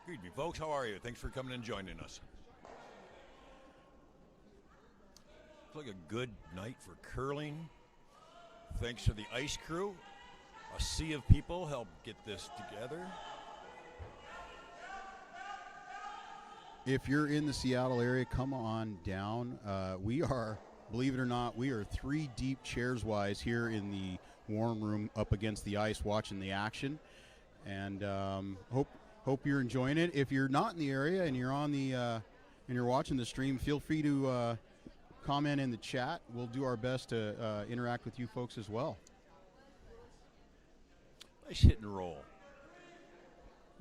Good evening, folks. How are you? Thanks for coming and joining us. Looks like a good night for curling. Thanks to the ice crew. A sea of people helped get this together. If you're in the Seattle area, come on down. We are, believe it or not, we are 3 deep chairs-wise here in the warm room up against the ice watching the action. And hope you're enjoying it. If you're not in the area and you're on the and you're watching the stream, feel free to comment in the chat. We'll do our best to interact with you folks as well. Nice hit and roll.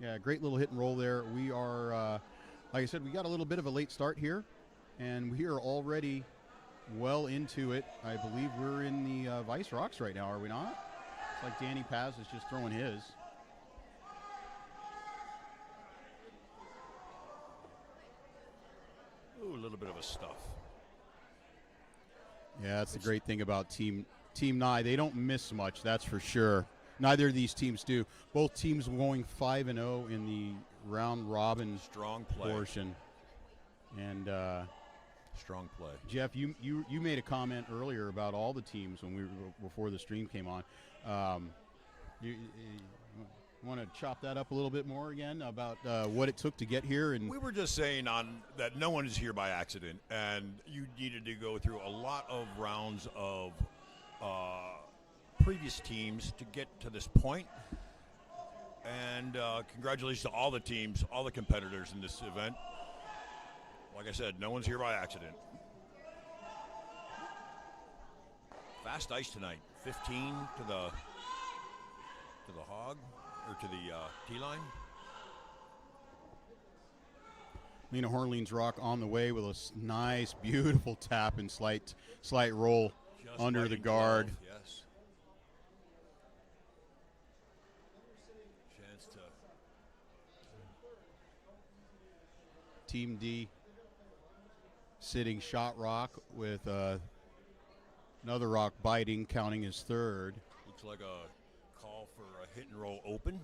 Yeah, great little hit and roll there. We are, like I said, we got a little bit of a late start here, and we are already well into it. I believe we're in the Vice Rocks right now, are we not? It's like Danny Paz is just throwing his. Ooh, a little bit of a stuff. Yeah, that's the great thing about Team Nye. They don't miss much, that's for sure. Neither of these teams do. Both teams going 5-0 in the round robin Strong play. portion. And Strong play. Jeff, you made a comment earlier about all the teams when we were before the stream came on. You want to chop that up a little bit more again about what it took to get here? And We were just saying that no one is here by accident, and you needed to go through a lot of rounds of previous teams to get to this point. And congratulations to all the teams, all the competitors in this event. Like I said, no one's here by accident. Fast ice tonight. 15 to the hog, or to the tee line. Lena Hornleen's rock on the way with a nice, beautiful tap and slight roll Just under the biting guard. 12, yes. Chance to Team D sitting shot rock with another rock biting, counting his third. looks like a call for a hit and roll open.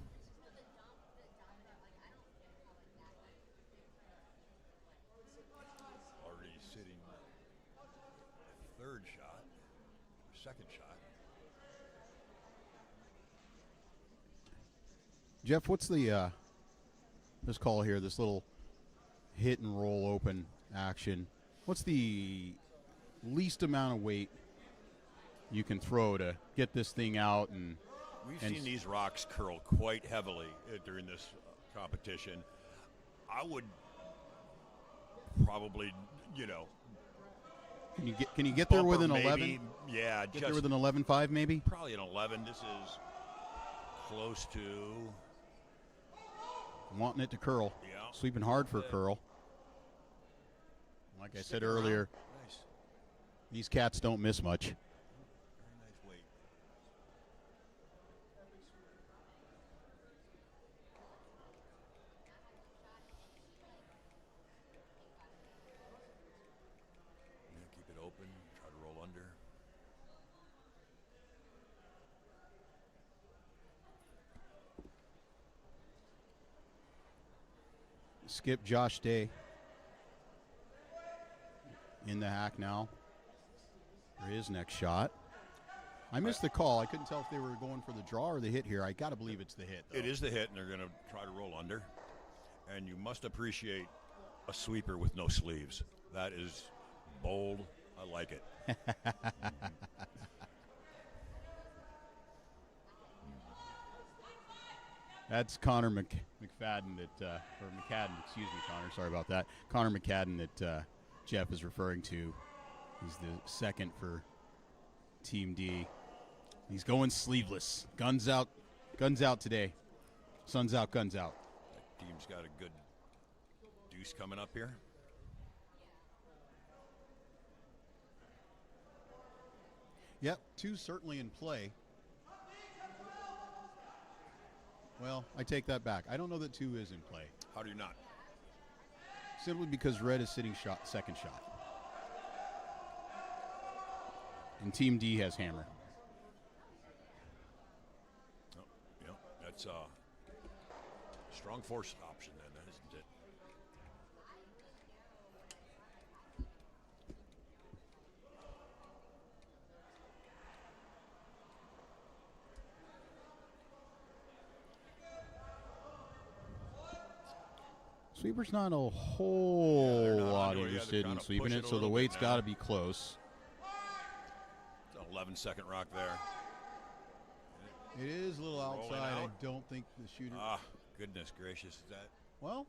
Already sitting third shot, second shot. Jeff, what's the this call here, this little hit and roll open action? What's the least amount of weight you can throw to get this thing out? And We've and seen these rocks curl quite heavily during this competition. I would probably, can you get there with an bumper 11? maybe. Yeah, Get just there with an 11.5 maybe? probably an 11. This is close to, Wanting it to curl. yeah. Sweeping hard for a Yeah. curl. Like I said Stick around. earlier, Nice. these cats don't miss much. Very nice weight. Keep it open. Try to roll under. Skip Josh Day in the hack now for his next shot. I missed the call. I couldn't tell if they were going for the draw or the hit here. I got to believe it's the hit, though. It is the hit, and they're going to try to roll under. And you must appreciate a sweeper with no sleeves. That is bold. I like it. That's Connor McFadden or McCadden, excuse me, Connor. Sorry about that. Connor McCadden that Jeff is referring to. He's the second for Team D. He's going sleeveless. Guns out today. Sun's out, guns out. That team's got a good deuce coming up here. Yep, 2 certainly in play. Well, I take that back. I don't know that 2 is in play. How do you not? Simply because red is sitting second shot. And Team D has hammer. Oh, yeah, that's a strong force option then. That is Sweeper's not a whole lot onto it. Yeah, interested they're in trying to sweeping push it, it a so the little weight's bit now. got to be close. It's an 11-second rock there. It is a little outside. I out. don't think the shooter. Ah, goodness gracious. Is that Well,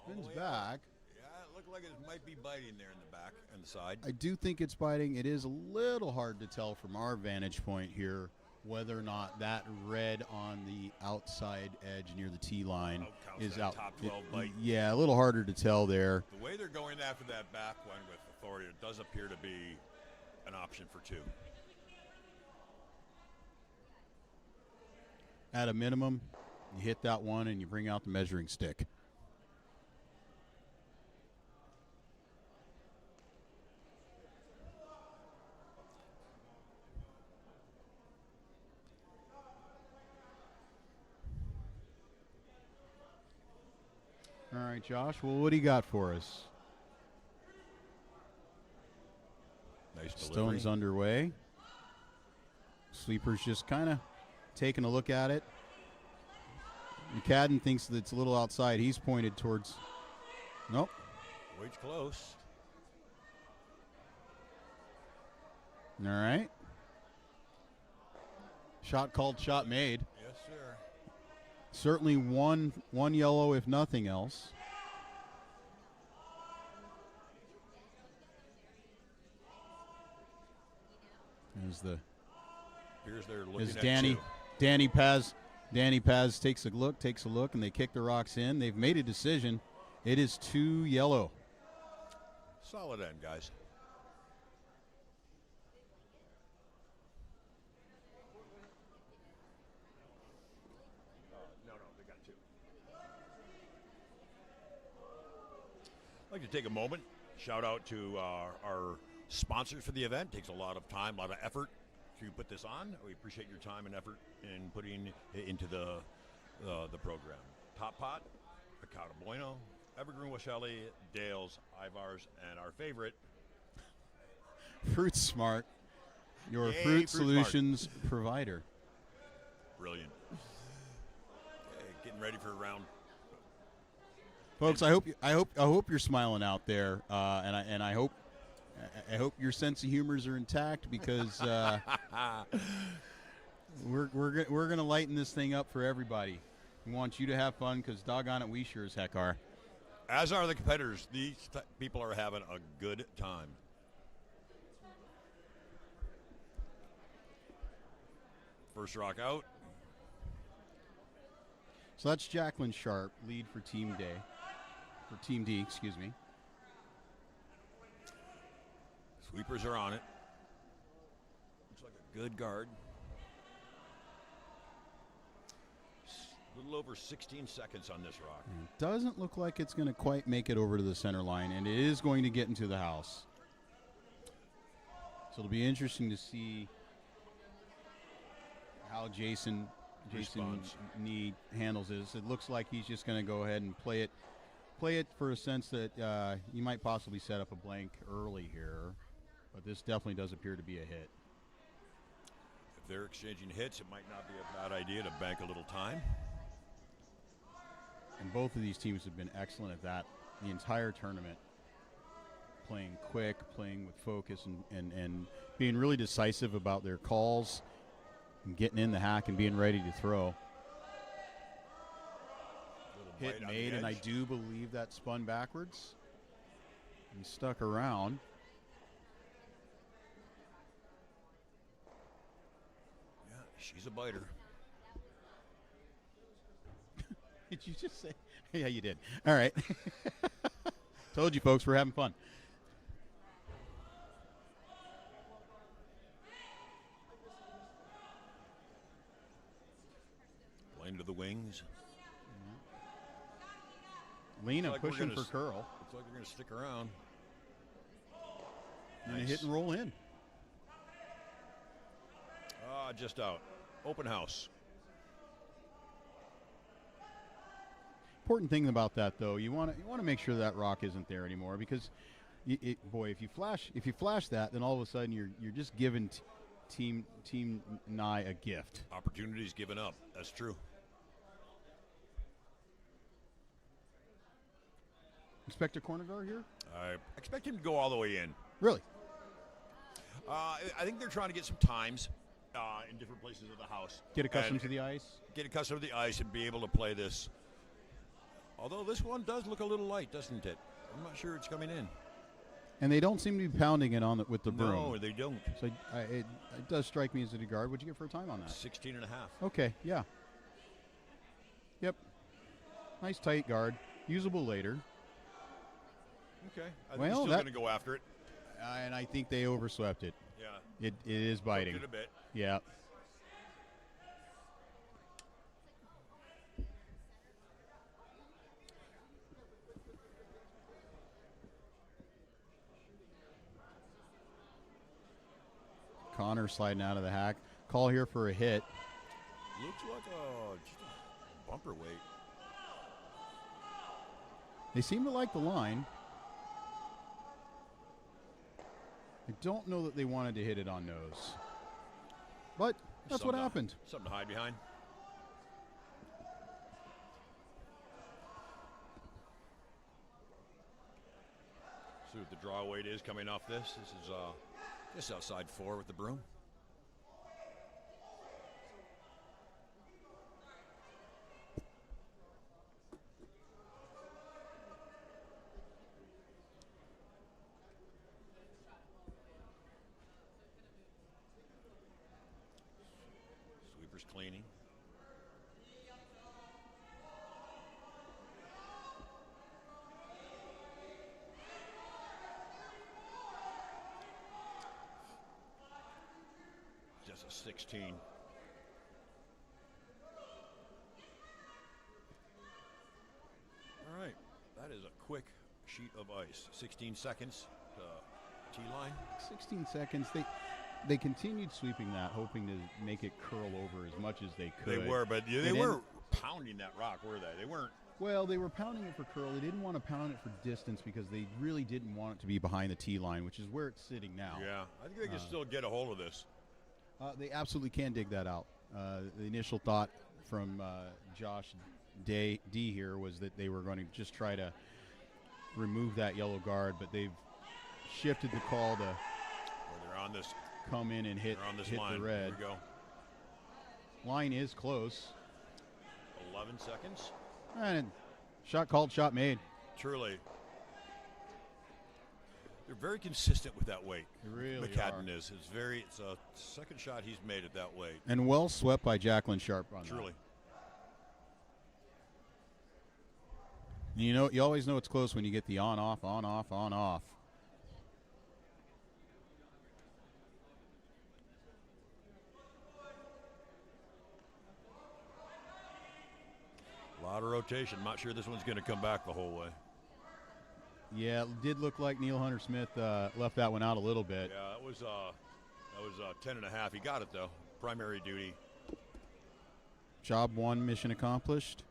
spins way back. Yeah, it looked like it might be biting there in the back and the side. I do think it's biting. It is a little hard to tell from our vantage point here whether or not that red on the outside edge near the tee line is out. Top 12 bite. Yeah, a little harder to tell there. The way they're going after that back one with authority, it does appear to be an option for two. At a minimum, you hit that one and you bring out the measuring stick. All right, Josh. Well, what do you got for us? Nice delivery. Stone's underway. Sweeper's just kind of taking a look at it. McCadden thinks that it's a little outside. He's pointed towards. Nope. Waits close. All right. Shot called, shot made. Yes, sir. Certainly one yellow, if nothing else. Appears they're looking As at Danny Paz takes a look, and they kick the rocks in. They've made a decision. It is 2 yellow. Solid end, guys. No, they got 2. I'd like to take a moment, shout out to our sponsors for the event. Takes a lot of time, a lot of effort to put this on. We appreciate your time and effort in putting it into the program. Top Pot, Picado Bueno, Evergreen Washelli, Dale's, Ivar's, and our favorite, Fruit Smart, your Yay, fruit Fruit solutions provider. brilliant. Okay, getting ready for a round. Folks, I hope you're smiling out there, and I hope your sense of humors are intact, because we're gonna lighten this thing up for everybody. We want you to have fun, because doggone it, we sure as heck are. As are the competitors. These people are having a good time. First rock out. So that's Jacqueline Sharp, lead for Team D. Excuse me. Sweepers are on it. Looks like a good guard. A little over 16 seconds on this rock. It doesn't look like it's going to quite make it over to the center line, and it is going to get into the house. So it'll be interesting to see how Jason Nee handles this. It looks like he's just going to go ahead and play it for a sense that you might possibly set up a blank early here, but this definitely does appear to be a hit. If they're exchanging hits, it might not be a bad idea to bank a little time. And both of these teams have been excellent at that the entire tournament. Playing quick, playing with focus, and being really decisive about their calls, and getting in the hack and being ready to throw. Hit made, and I do believe that spun backwards and stuck around. Yeah, she's a biter. Did you just say? Yeah, you did. All right. Told you, folks, we're having fun. Lane to the wings. Lena like pushing for curl. Looks like they're going to stick around. And a hit and roll in. Just out. Open house. Important thing about that, though, you want to make sure that rock isn't there anymore, because, if you flash that, then all of a sudden you're just giving Team Nye a gift. Opportunities given up. That's true. Expect a corner guard here? I expect him to go all the way in. Really? I think they're trying to get some times in different places of the house. Get accustomed to the ice? Get accustomed to the ice and be able to play this. Although this one does look a little light, doesn't it? I'm not sure it's coming in. And they don't seem to be pounding it on with the broom. No, they don't. So it does strike me as a guard. What'd you get for a time on that? 16 and a half. Okay, yeah. Yep. Nice tight guard. Usable later. Okay. I think Well, he's still that- going to go after it. And I think they overswept it. Yeah. It is biting. It a bit. Yeah. Connor sliding out of the hack. Call here for a hit. Looks like just a bumper weight. They seem to like the line. I don't know that they wanted to hit it on nose. But that's what happened. Something to hide behind. See what the draw weight is coming off this. This is just outside 4 with the broom. Sweeper's cleaning. Just a 16. All right, that is a quick sheet of ice. 16 seconds to T-line. 16 seconds. They continued sweeping that, hoping to make it curl over as much as they could. They were, but they weren't pounding that rock, were they? They weren't. Well, they were pounding it for curl. They didn't want to pound it for distance because they really didn't want it to be behind the tee line, which is where it's sitting now. Yeah, I think they can still get a hold of this. They absolutely can dig that out. The initial thought from Josh D here was that they were going to just try to remove that yellow guard, but they've shifted the call to They're on this. come in and hit, They're on this hit line. the red. Here we go. Line is close. 11 seconds. And shot called, shot made. Truly. They're very consistent with that weight. They really McCadden are. is. It's a second shot he's made at that weight. And well swept by Jacqueline Sharp on Truly. that. You know, you always know it's close when you get the on, off, on, off, on, off. A lot of rotation. Not sure this one's going to come back the whole way. Yeah, it did look like Neil Hunter Smith left that one out a little bit. Yeah, that was 10 and a half. He got it though. Primary duty. Job one, mission accomplished.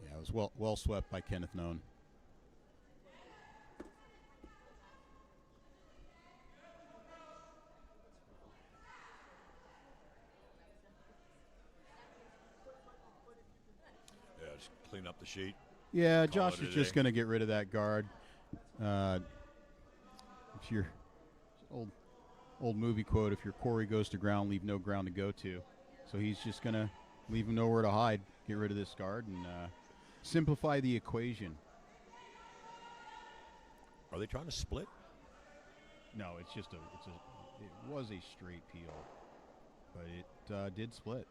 Yeah, it was well swept by Kenneth Known. Yeah, just clean up the sheet. Yeah, Call Josh it a is just day. going to get rid of that guard. If your old movie quote, if your quarry goes to ground, leave no ground to go to. So he's just going to leave him nowhere to hide, get rid of this guard, and simplify the equation. Are they trying to split? No, it was a straight peel, but it did split.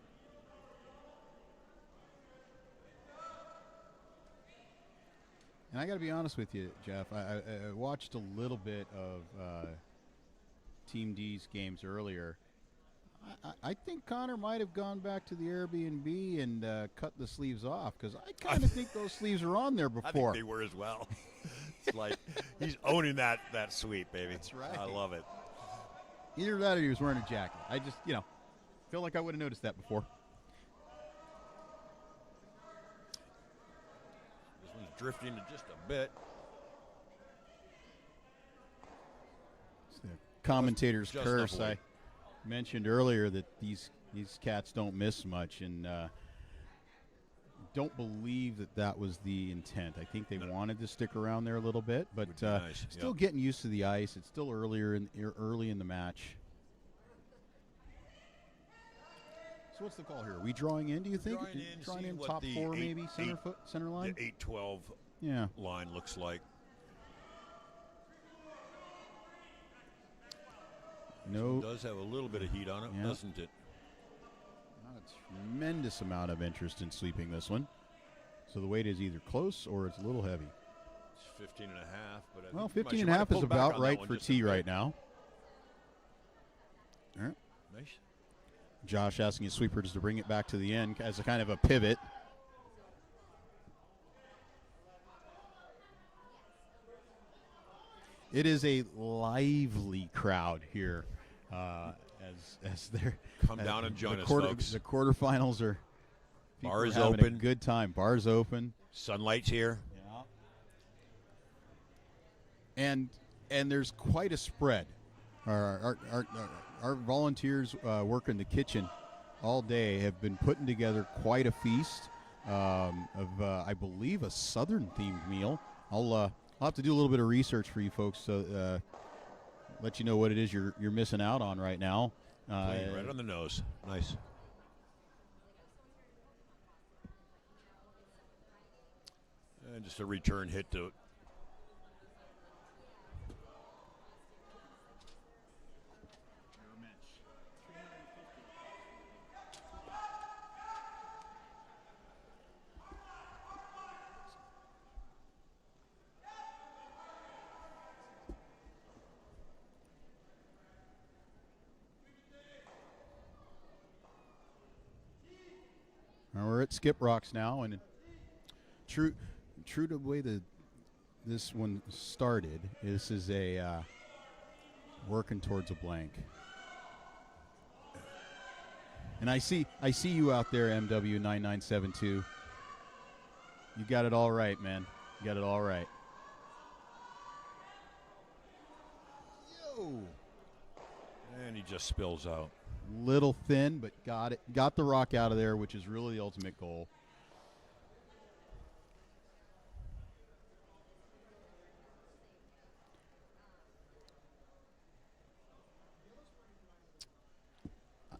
And I got to be honest with you, Jeff. I watched a little bit of Team D's games earlier. I think Connor might have gone back to the Airbnb and cut the sleeves off because I kind of think those sleeves were on there I before. think they were as well. It's like he's owning that sweep, baby. That's right. I love it. Either that or he was wearing a jacket. I just, feel like I would have noticed that before. This one's drifting just a bit. It's the commentator's Just curse. enough I mentioned earlier that these cats don't miss much, and don't believe that was the intent. I think they wanted to stick around there a little bit, but nice. still getting used to the ice. It's still early in the match. So what's the call here? Are we drawing in? Do you think drawing in top four, maybe center line? The 8-12 line looks like. No, it does have a little bit of heat on it, doesn't it? Not a tremendous amount of interest in sweeping this one. So the weight is either close or it's a little heavy. It's 15 and a half. But well, 15 and a half is about right for T right now. All right. Nice. Josh asking his sweepers to bring it back to the end as a kind of a pivot. It is a lively crowd here as they're come down and join us, folks. The quarterfinals are bars having open, a good time. Bars open. Sunlight's here. Yeah. And there's quite a spread. Our volunteers working the kitchen all day have been putting together quite a feast of I believe, a Southern-themed meal. I'll have to do a little bit of research for you folks to let you know what it is you're missing out on right now. Right on the nose. Nice. And just a return hit to We're at Skip Rocks now, and true to the way this one started, this is a working towards a blank. And I see you out there, MW9972. You got it all right, man. You got it all right. Yo! And he just spills out. Little thin, but got it. Got the rock out of there, which is really the ultimate goal.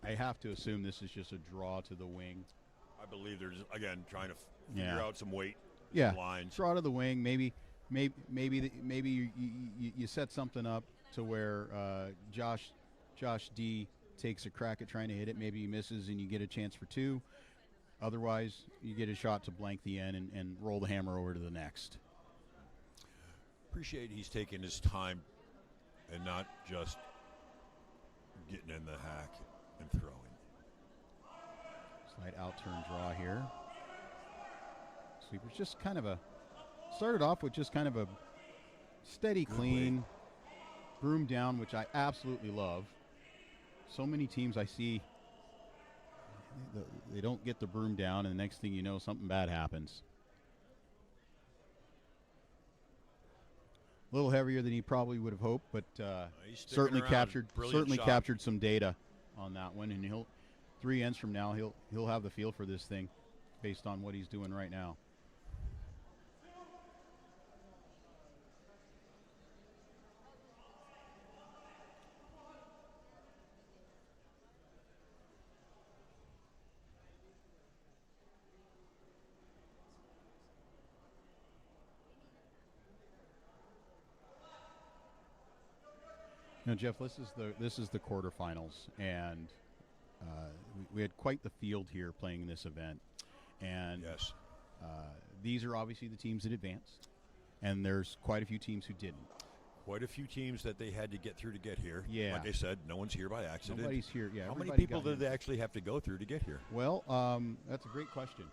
I have to assume this is just a draw to the wing. I believe there's, again, trying to figure out some weight, some lines. Draw to the wing. Maybe you set something up to where Josh D takes a crack at trying to hit it. Maybe he misses and you get a chance for two. Otherwise, you get a shot to blank the end and roll the hammer over to the next. Appreciate he's taking his time and not just getting in the hack and throwing. Slight out turn draw here. Sweeper's just kind of started off with just kind of a steady, clean broom down, which I absolutely love. So many teams I see, they don't get the broom down, and the next thing you know, something bad happens. A little heavier than he probably would have hoped, but certainly captured some data on that one, and he'll 3 ends from now he'll have the feel for this thing based on what he's doing right now. Now, Jeff, this is the quarterfinals, and we had quite the field here playing this event. And yes, these are obviously the teams that advanced, and there's quite a few teams who didn't. Quite a few teams that they had to get through to get here. Yeah. Like I said, no one's here by accident. Nobody's here. Yeah. How many people did they actually have to go through to get here? Well, that's a great question.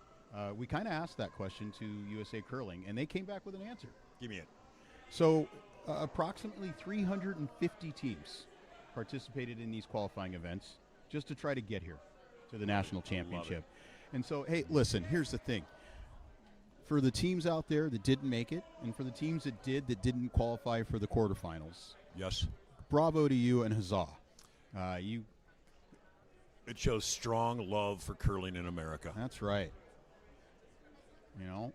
We kind of asked that question to USA Curling, and they came back with an answer. Give me it. So approximately 350 teams participated in these qualifying events just to try to get here to the national championship. And so, hey, listen, here's the thing. For the teams out there that didn't make it, and for the teams that didn't qualify for the quarterfinals, yes, bravo to you and huzzah. You. It shows strong love for curling in America. That's right. You know,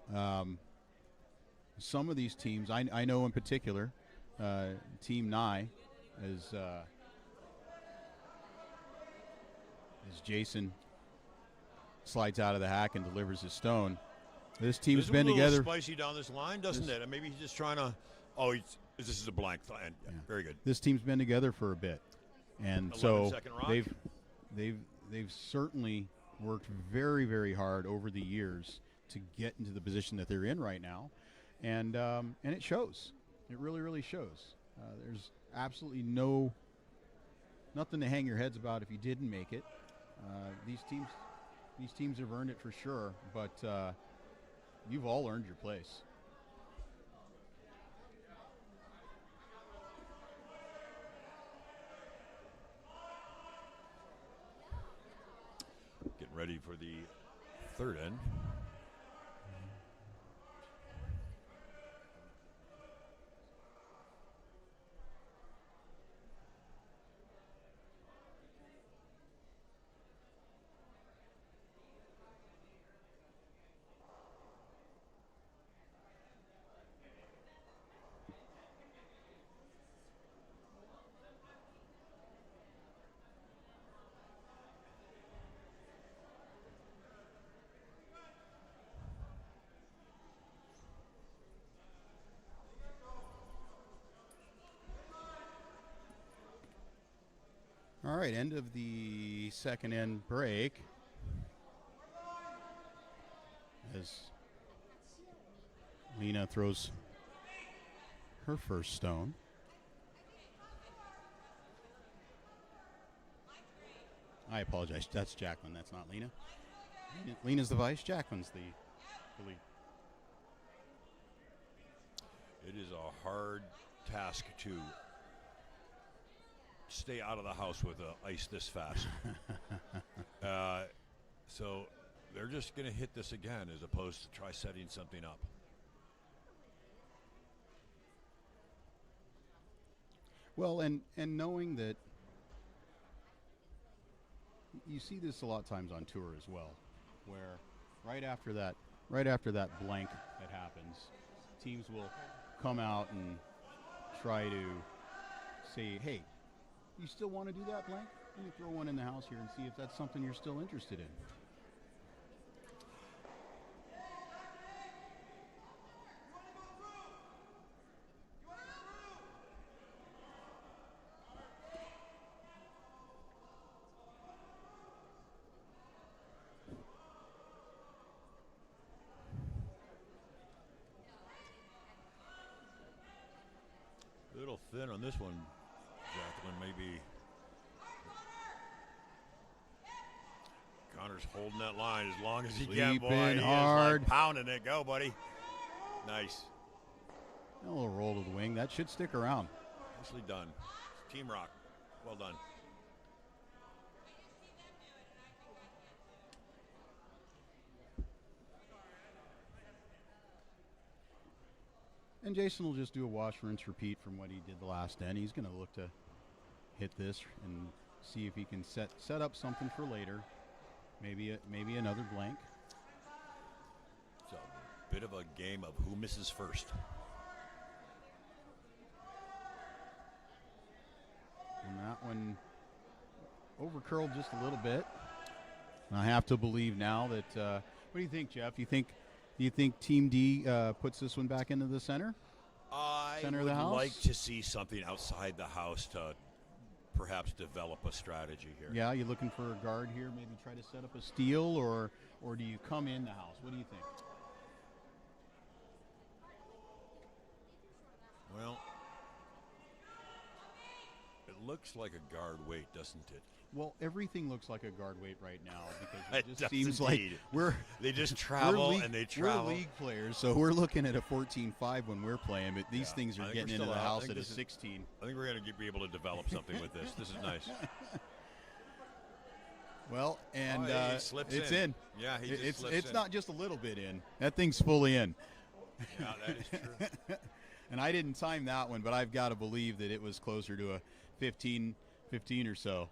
some of these teams, I know in particular, Team Nye, as Jason slides out of the hack and delivers his stone. This team's been together. It's a little spicy down this line, doesn't it? And maybe he's just trying to. Oh, this is a blank. Yeah. Very good. This team's been together for a bit, and so they've certainly worked very, very hard over the years to get into the position that they're in right now, and it shows. It really, really shows. There's absolutely nothing to hang your heads about if you didn't make it. These teams have earned it for sure, but you've all earned your place. Getting ready for the third end. All right, end of the second end break. As Lena throws her first stone. I apologize. That's Jacqueline. That's not Lena. Lena's the vice. Jacqueline's the lead. It is a hard task to stay out of the house with ice this fast. So they're just going to hit this again as opposed to try setting something up. Well, and knowing that you see this a lot of times on tour as well, where right after that blank that happens, teams will come out and try to say, hey, you still want to do that blank? Let me throw one in the house here and see if that's something you're still interested in. A little thin on this one, Jacqueline, maybe. Connor's holding that line as long as he can, boy. Sleeping He hard. is like pounding it. Go, buddy. Nice. A little roll to the wing. That should stick around. Nicely done. Team rock. Well done. And Jason will just do a wash, rinse, repeat from what he did the last end. He's going to look to hit this and see if he can set up something for later. Maybe another blank. It's a bit of a game of who misses first. And that one overcurled just a little bit. And I have to believe now that. What do you think, Jeff? Do you think Team D puts this one back into the center? Center of the house? I would like to see something outside the house to perhaps develop a strategy here. Yeah, you looking for a guard here? Maybe try to set up a steal, or do you come in the house? What do you think? Well, it looks like a guard weight, doesn't it? Well, everything looks like a guard weight right now because It it just does seems indeed. like They just travel we're league, and they travel. We're league players, so we're looking at a 14-5 when we're playing, but these things I are think getting we're into the still out. house I at a think 16. I think we're going to be able to develop something with this. This is nice. Well, and he slips it's in. in. Yeah, he just slips it's in. not just a little bit in. That thing's fully in. Yeah, that is true. And I didn't time that one, but I've got to believe that it was closer to a 15 or so.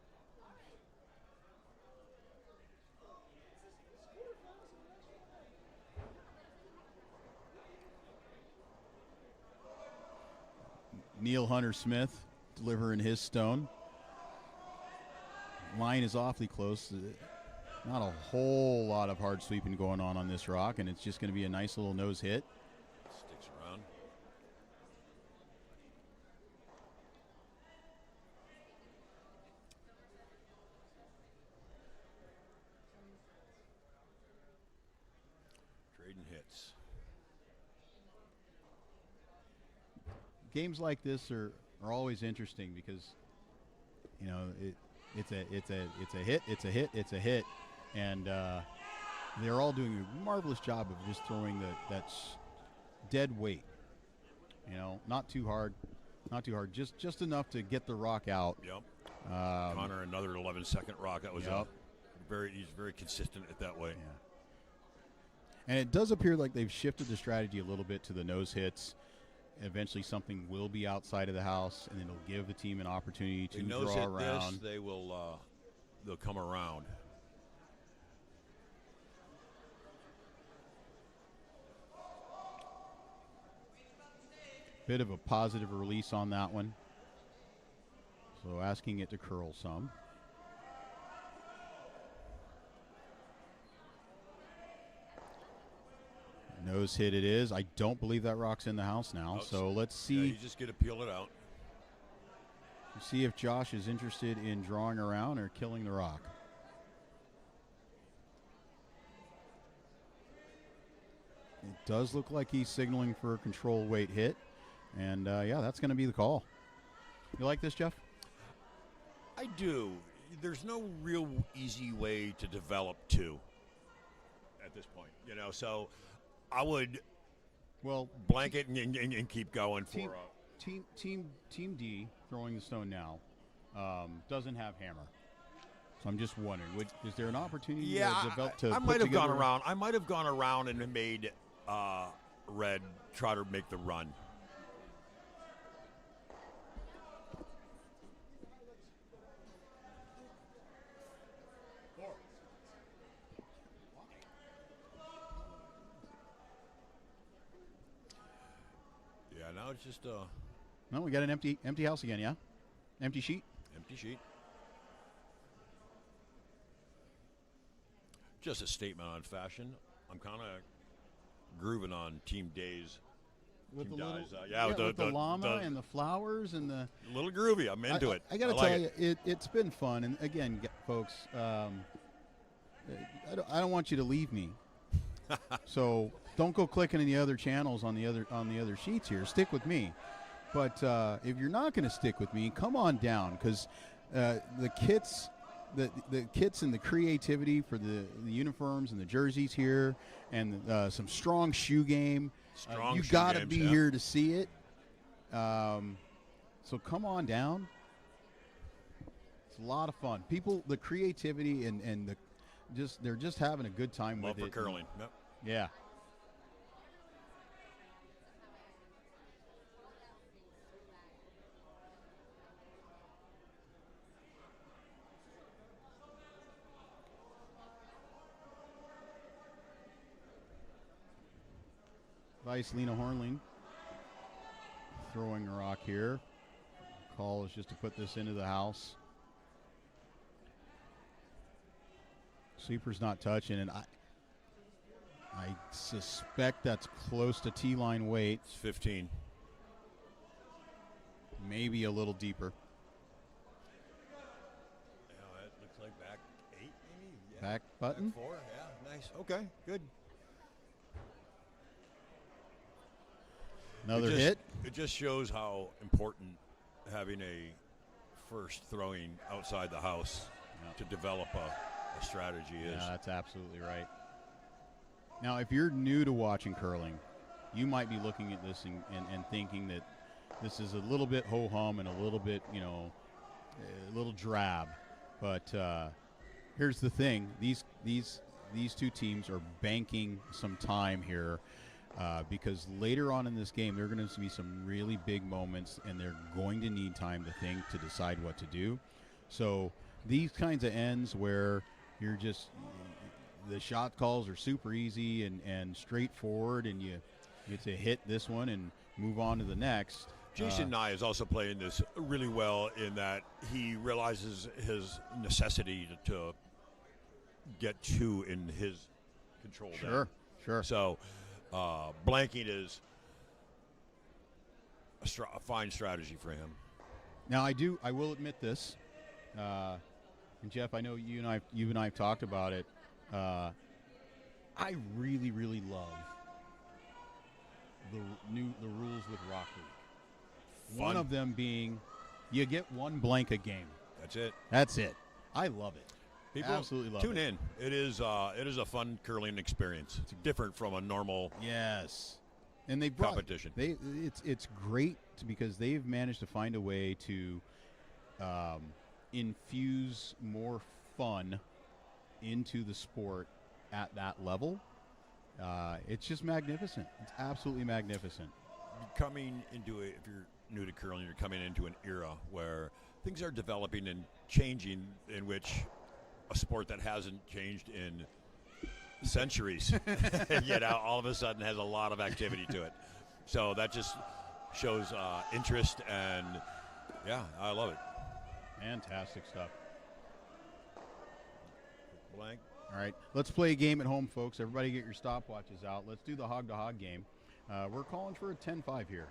Neil Hunter Smith delivering his stone. Line is awfully close. Not a whole lot of hard sweeping going on this rock, and it's just going to be a nice little nose hit. Sticks around. Trading hits. Games like this are always interesting because, you know, it's a hit, and they're all doing a marvelous job of just throwing that's dead weight. You know, not too hard, just enough to get the rock out. Yep. Connor, another 11-second rock. That was he's very consistent at that way. Yeah. And it does appear like they've shifted the strategy a little bit to the nose hits. Eventually, something will be outside of the house, and it'll give the team an opportunity to draw around. This, they'll come around. Bit of a positive release on that one. So asking it to curl some. Nose hit it is. I don't believe that rock's in the house now. So let's see. Yeah, you just get to peel it out. See if Josh is interested in drawing around or killing the rock. It does look like he's signaling for a control weight hit. And, yeah, that's going to be the call. You like this, Jeff? I do. There's no real easy way to develop two at this point. You know, so I would blanket and keep going for Team D throwing the stone now doesn't have hammer, so I'm just wondering, is there an opportunity to develop? I might have gone around. I might have gone around and made Red try to make the run. Now it's just no, we got an empty house again, yeah? Empty sheet? Empty sheet. Just a statement on fashion. I'm kind of grooving on Team Day's. With Team the little, with the llama and the flowers and the... A little groovy. I'm into it. I got to tell you, it's been fun. And again, folks, I don't want you to leave me. So don't go clicking in the other channels on the other sheets here. Stick with me. But if you're not going to stick with me, come on down, because the kits and the creativity for the uniforms and the jerseys here, and some strong shoe game. You got to be here to see it. So come on down. It's a lot of fun. People, the creativity and they're just having a good time with it. Love for curling. Yep. Yeah. Vice Lena Hornling throwing a rock here. Call is just to put this into the house. Sweeper's not touching, and I suspect that's close to T-line weight. It's 15. Maybe a little deeper. Yeah, it looks like back 8, maybe. Yeah. Back button? Back 4, yeah, nice. Okay, good. Another hit. It just shows how important having a first throwing outside the house to develop a strategy is. Yeah, that's absolutely right. Now, if you're new to watching curling, you might be looking at this and thinking that this is a little bit ho-hum and a little bit, a little drab. But here's the thing. These two teams are banking some time here because later on in this game, there are going to be some really big moments, and they're going to need time to think, to decide what to do. So these kinds of ends where you're just the shot calls are super easy and straightforward, and you get to hit this one and move on to the next. Jason Nye is also playing this really well in that he realizes his necessity to get two in his control. Sure. So blanking is a fine strategy for him. Now I will admit this, and Jeff, I know you and I have talked about it. I really, really love the rules with Rock League. Fun. One of them being you get one blank a game. That's it. I love it. People absolutely love tune it. in. It is a fun curling experience. It's different from a normal and they competition. It's great because they've managed to find a way to infuse more fun into the sport at that level. It's just magnificent. It's absolutely magnificent. Coming into if you're new to curling, you're coming into an era where things are developing and changing, in which a sport that hasn't changed in centuries yet all of a sudden has a lot of activity to it. So that just shows interest, and I love it. Fantastic stuff. Blank. All right, let's play a game at home, folks. Everybody get your stopwatches out. Let's do the hog-to-hog game. We're calling for a 10-5 here.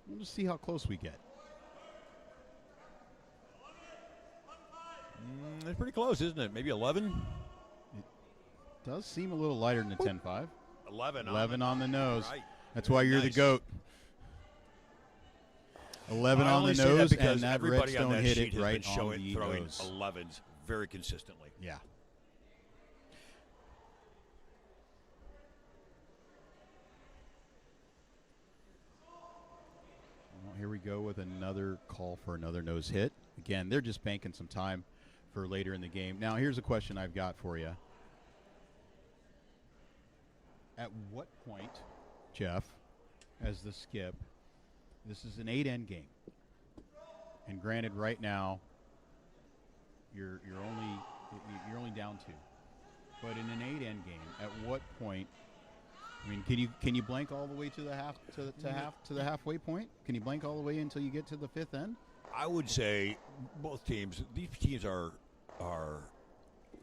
We'll just see how close we get. It's pretty close, isn't it? Maybe 11? It does seem a little lighter than a 10-5. 11 on the nose. Right. That's why you're the GOAT. 11 I on only the say that nose, because and that everybody on redstone that hit sheet it right has been on the throwing nose. 11s very consistently. Yeah. Well, here we go with another call for another nose hit. Again, they're just banking some time for later in the game. Now, here's a question I've got for you. At what point, Jeff, as the skip, this is an 8-end game, and granted, right now, you're only down 2, but in an 8-end game, at what point? I mean, can you blank all the way to the halfway point? Can you blank all the way until you get to the 5th end? I would say both teams. These teams are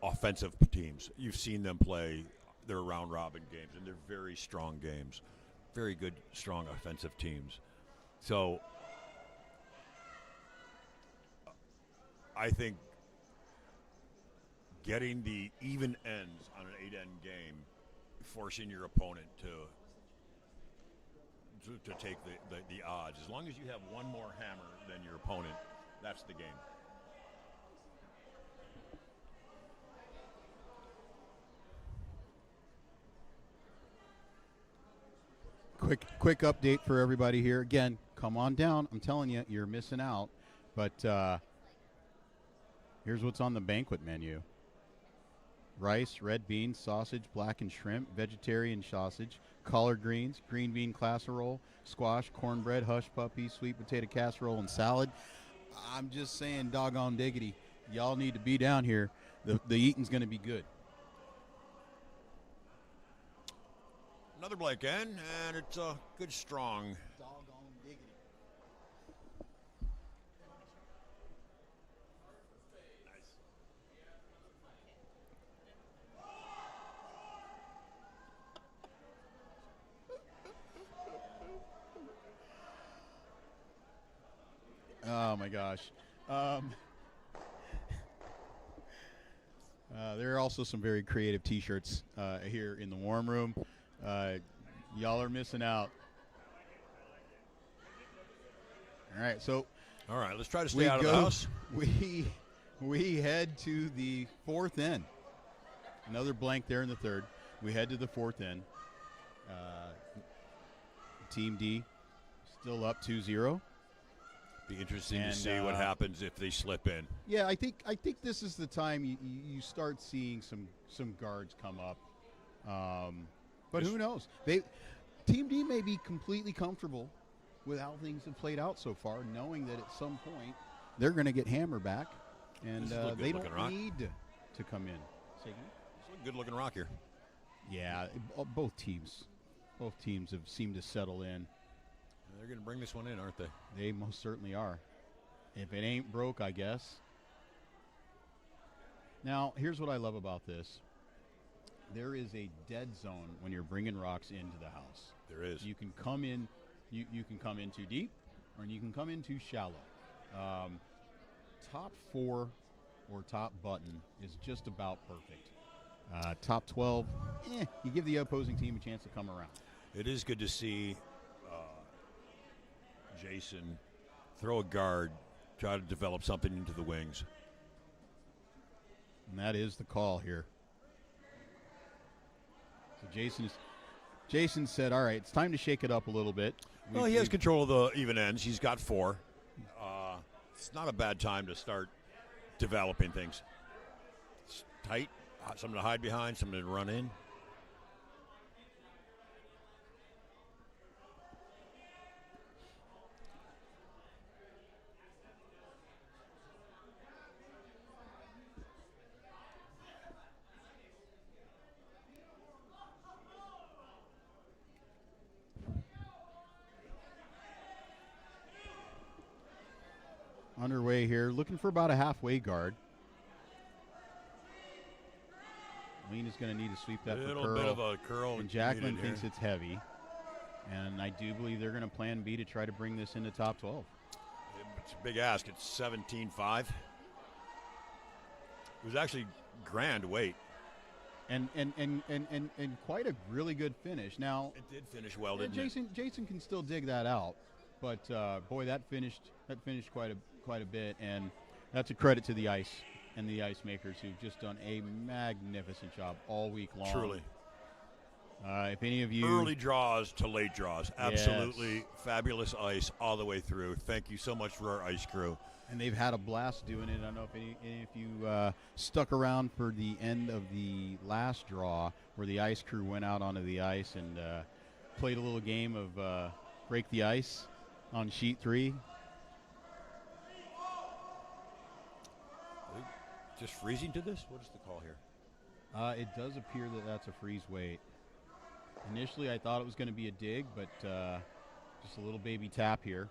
offensive teams. You've seen them play their round robin games, and they're very strong games, very good, strong offensive teams. So I think getting the even ends on an 8-end game, forcing your opponent to take the odds. As long as you have one more hammer than your opponent, that's the game. Quick update for everybody here. Again, come on down. I'm telling you, you're missing out. But here's what's on the banquet menu. Rice, red beans, sausage, blackened shrimp, vegetarian sausage, collard greens, green bean casserole, squash, cornbread, hush puppy, sweet potato casserole, and salad. I'm just saying, doggone diggity, y'all need to be down here. The eating's going to be good. Another blank end, and it's a good strong. Doggone diggity. Oh my gosh. There are also some very creative T-shirts here in the warm room. Y'all are missing out. All right, so Let's try to stay out of the house. We head to the 4th end. Another blank there in the 3rd. We head to the 4th end. Team D still up 2-0. Be interesting to see what happens if they slip in. Yeah, I think this is the time you start seeing some guards come up. But who knows? Team D may be completely comfortable with how things have played out so far, knowing that at some point they're going to get hammer back, and they don't need to come in. It's a good-looking rock here. Yeah, both teams have seemed to settle in. They're going to bring this one in, aren't they? They most certainly are. If it ain't broke, I guess. Now, here's what I love about this. There is a dead zone when you're bringing rocks into the house. There is. You can come in, you can come in too deep, or you can come in too shallow. Top 4 or top button is just about perfect. Top 12, you give the opposing team a chance to come around. It is good to see Jason throw a guard, try to develop something into the wings. And that is the call here. So Jason said, all right, it's time to shake it up a little bit. Well, he has control of the even ends. He's got 4. It's not a bad time to start developing things. It's tight, something to hide behind, something to run in. Underway here, looking for about a halfway guard. Lena's going to need to sweep that for curl. A little bit of a curl. And Jacqueline thinks it's heavy. And I do believe they're going to plan B to try to bring this into top 12. It's a big ask. It's 17-5. It was actually grand weight. And quite a really good finish. Now it did finish well, didn't it? Jason can still dig that out. But boy, that finished quite a bit, and that's a credit to the ice and the ice makers who've just done a magnificent job all week long. Truly. If any of you early draws to late draws, absolutely fabulous ice all the way through. Thank you so much for our ice crew. And they've had a blast doing it. I don't know if any of you stuck around for the end of the last draw where the ice crew went out onto the ice and played a little game of break the ice on sheet 3. Just freezing to this? What is the call here? It does appear that that's a freeze weight. Initially, I thought it was going to be a dig, but just a little baby tap here.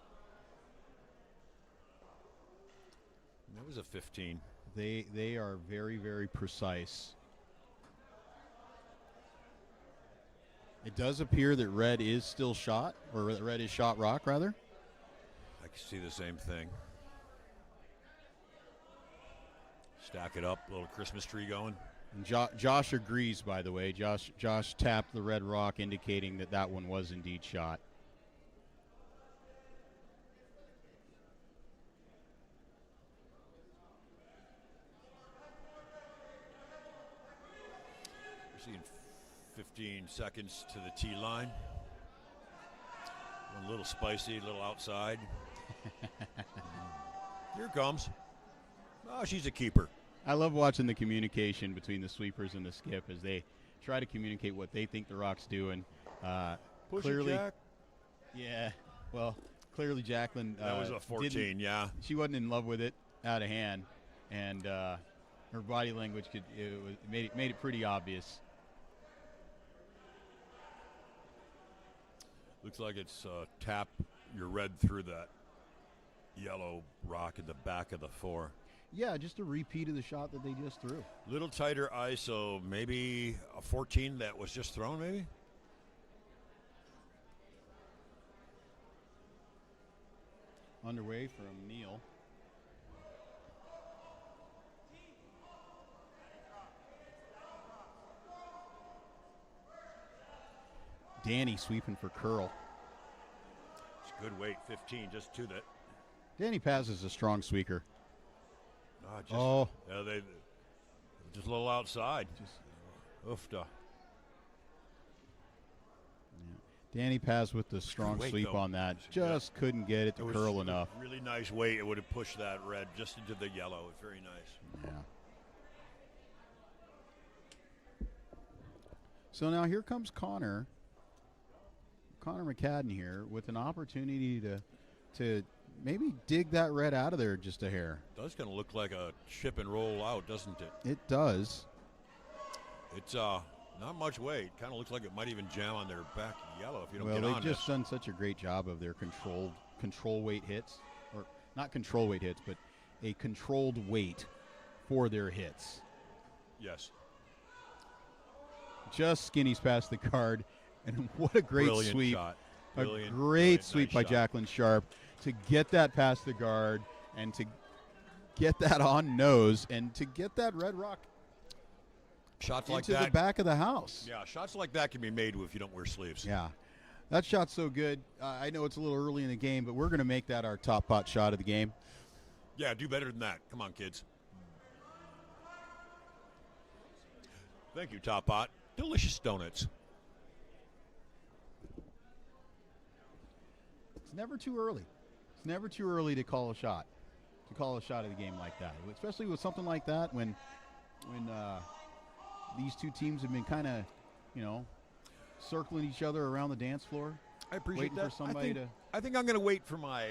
That was a 15. They are very, very precise. It does appear that red is still shot, or that red is shot rock, rather. I can see the same thing. Stack it up, little Christmas tree going. And Josh agrees, by the way. Josh tapped the red rock, indicating that that one was indeed shot. We're seeing 15 seconds to the tee line. A little spicy, a little outside. Here it comes. Oh, she's a keeper. I love watching the communication between the sweepers and the skip as they try to communicate what they think the rock's doing. Clearly, Jack. Yeah. Well, clearly Jacqueline. That was a 14. Yeah. She wasn't in love with it out of hand, and her body language made it pretty obvious. Looks like it's tap your red through that yellow rock in the back of the 4. Yeah, just a repeat of the shot that they just threw. Little tighter ice, so maybe a 14 that was just thrown, maybe? Underway from Neal. Danny sweeping for curl. It's good weight, 15, just to that. Danny Paz is a strong sweeper. They just a little outside. Just oofda. Yeah. Danny Paz with the strong sweep on that. Just couldn't get it to curl enough. Really nice weight. It would have pushed that red just into the yellow. It's very nice. Yeah. So now here comes Connor McCadden here with an opportunity to maybe dig that red out of there just a hair. Does kind of look like a chip and roll out, doesn't it? It does. It's not much weight. Kind of looks like it might even jam on their back yellow if you don't get on Well, they've just this. done such a great job of their control weight hits, or not control weight hits, but a controlled weight for their hits. Yes. Just skinnies past the card, and what a great Brilliant sweep. shot. A Brilliant, great sweep nice by shot. Jacqueline Sharp to get that past the guard and to get that on nose and to get that red rock Shots like into that. the back of the house. Yeah, shots like that can be made if you don't wear sleeves. Yeah. That shot's so good. I know it's a little early in the game, but we're going to make that our top pot shot of the game. Yeah, do better than that. Come on, kids. Thank you, Top Pot. Delicious donuts. It's never too early. It's never too early to call a shot. To call a shot of the game like that, especially with something like that when these two teams have been kind of, circling each other around the dance floor. I appreciate waiting that. for somebody I think I'm going to wait for my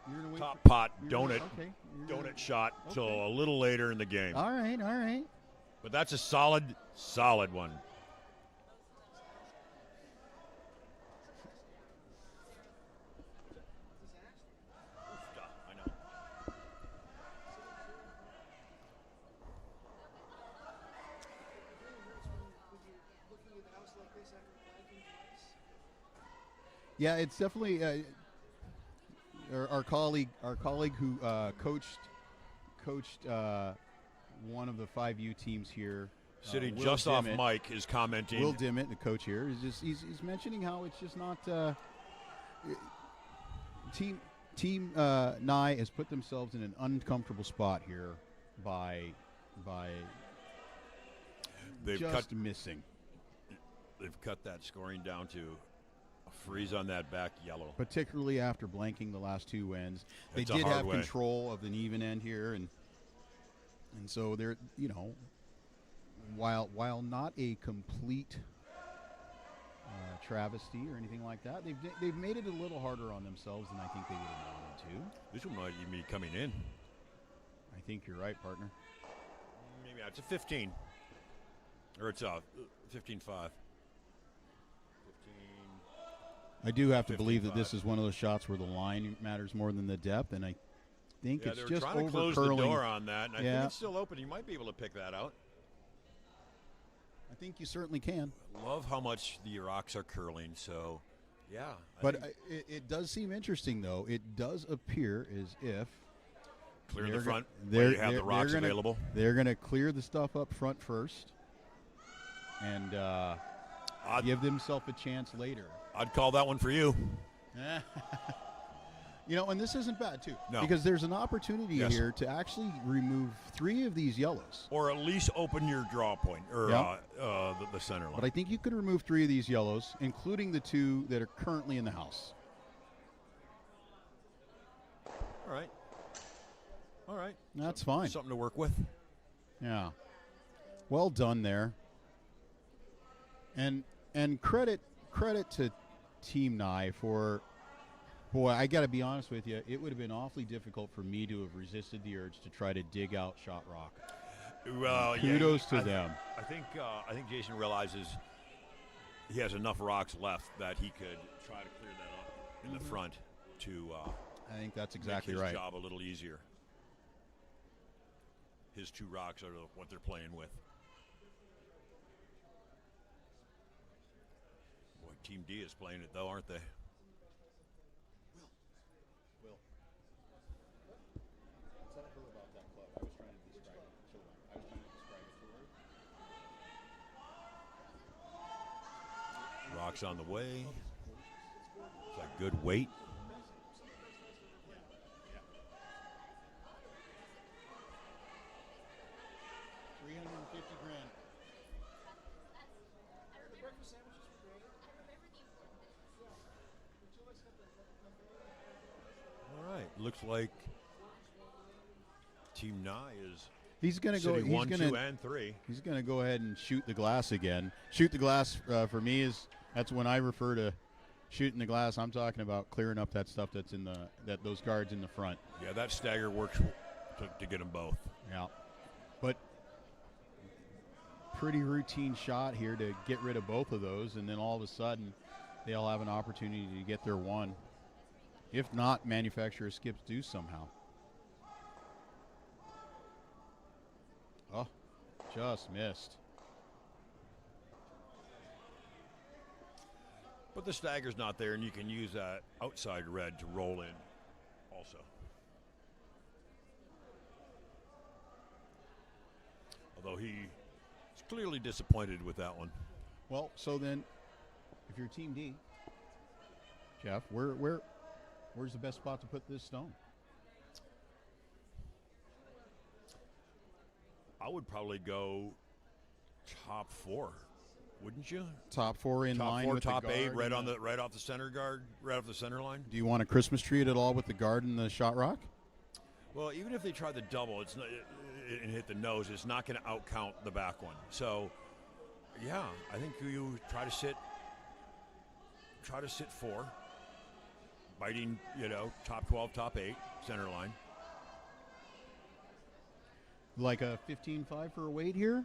You're gonna wait Top for- Pot you're gonna- donut okay, you're gonna- donut shot till Okay. a little later in the game. All right. But that's a solid one. I know. Yeah, it's definitely our colleague who coached one of the 5U teams here. Sitting Will just off Dimmitt. Mike is commenting. Will Dimmitt, the coach here, is just he's mentioning how it's just not team Nye has put themselves in an uncomfortable spot here by They've just missing. They've cut that scoring down to a freeze on that back yellow. Particularly after blanking the last two wins. They It's a did hard have way. control of the even end here, and so they're, while not a complete travesty or anything like that, they've made it a little harder on themselves than I think they would have wanted to. This one might even be coming in. I think you're right, partner. Maybe it's a 15. Or it's a 15-5. I do have to believe that 55. this is one of those shots where the line matters more than the depth, and I think Yeah, it's they were just trying to over close curling. the door on that, and I Yeah. think it's still open. You might be able to pick that out. I think you certainly can. Love how much the rocks are curling, so yeah. But it does seem interesting, though. It does appear as if Clear they're the front go- where you have the rocks gonna, available. They're going to clear the stuff up front first and give themselves a chance later. I'd call that one for you. And this isn't bad, too. No. Because there's an opportunity Yes. here to actually remove 3 of these yellows. Or at least open your draw point, or Yeah. the center line. But I think you could remove 3 of these yellows, including the 2 that are currently in the house. All right. That's fine. Something to work with. Yeah. Well done there. And credit to Team Nye for, boy, I got to be honest with you, it would have been awfully difficult for me to have resisted the urge to try to dig out shot rock. Well, Kudos to them. I think Jason realizes he has enough rocks left that he could try to clear that up in the front to I think that's exactly make his right. job a little easier. His 2 rocks are what they're playing with. Boy, Team D is playing it, though, aren't they? Will. Tell her about that club. I was trying to describe it to her. Rocks on the way. It's a good weight. $350,000. All right. Looks like Team Nye is He's going to go. City He's 1, going 2, to. and 3. He's going to go ahead and shoot the glass again. Shoot the glass for me that's when I refer to shooting the glass. I'm talking about clearing up that stuff that's in those guards in the front. Yeah, that stagger works to get them both. Yeah, but pretty routine shot here to get rid of both of those, and then all of a sudden they'll have an opportunity to get their one. If not, manufacturer skips deuce somehow. Oh, just missed. But the stagger's not there, and you can use that outside red to roll in also. Although he's clearly disappointed with that one. Well, so then, if you're Team D, Jeff, where's the best spot to put this stone? I would probably go top 4, wouldn't you? Top 4 in Top line 4, with top the 8, guard right off the center guard, right off the center line. Do you want a Christmas tree at all with the guard and the shot rock? Well, even if they try the double, it's not, and hit the nose, it's not going to outcount the back one. So, yeah, I think you try to sit 4, biting, top 12, top 8, center line. Like a 15-5 for a weight here?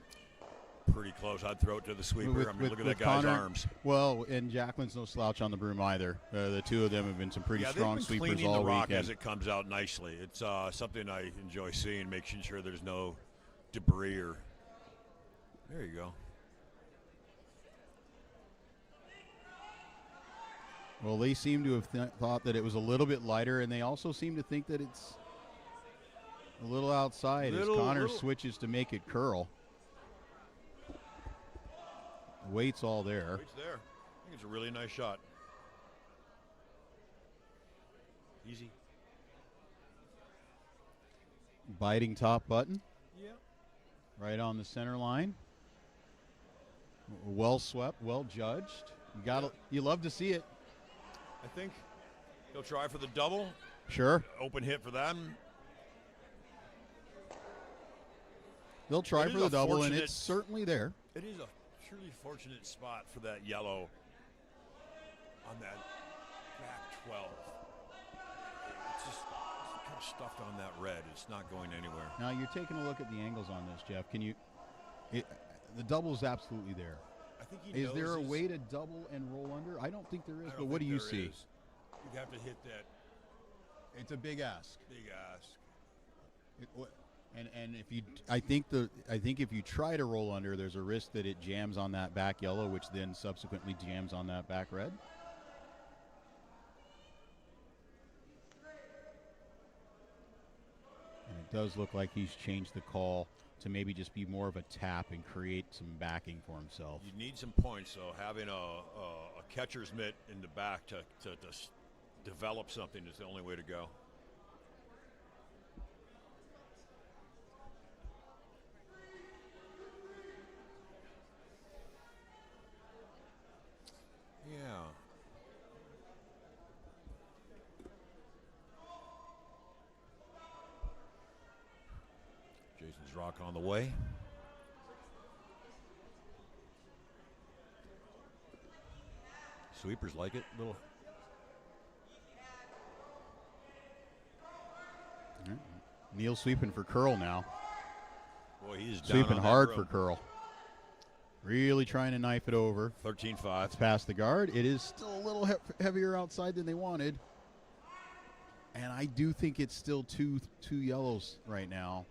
Pretty close. I'd throw it to the sweeper. Look at that guy's Connor, arms. Well, and Jacqueline's no slouch on the broom either. The two of them have been some pretty strong they've been sweepers cleaning all the rock weekend. as it comes out nicely. It's something I enjoy seeing, making sure there's no debris or. There you go. Well, they seem to have thought that it was a little bit lighter, and they also seem to think that it's a little outside as Connor switches to make it curl. The weight's all there. Weight's there. I think it's a really nice shot. Easy. Biting top button. Yeah. Right on the center line. Well swept, well judged. You love to see it. I think he'll try for the double. Sure. Open hit for them. They'll try for the double, and it's certainly there. It is a truly fortunate spot for that yellow on that back 12. It's just kind of stuffed on that red. It's not going anywhere. Now you're taking a look at the angles on this, Jeff. The double's absolutely there. I think he knows. Is there a way to double and roll under? I don't think there is, but what do you see? You have to hit that. It's a big ask. Big ask. And I think if you try to roll under, there's a risk that it jams on that back yellow, which then subsequently jams on that back red. And it does look like he's changed the call to maybe just be more of a tap and create some backing for himself. You need some points, so having a catcher's mitt in the back to develop something is the only way to go. Yeah. Jason's rock on the way. Sweepers like it. Little. Neil sweeping for curl now. Boy, he's down sweeping on hard that for curl. Really trying to knife it over. 13-5. It's past the guard. It is still a little heavier outside than they wanted. And I do think it's still two yellows right now.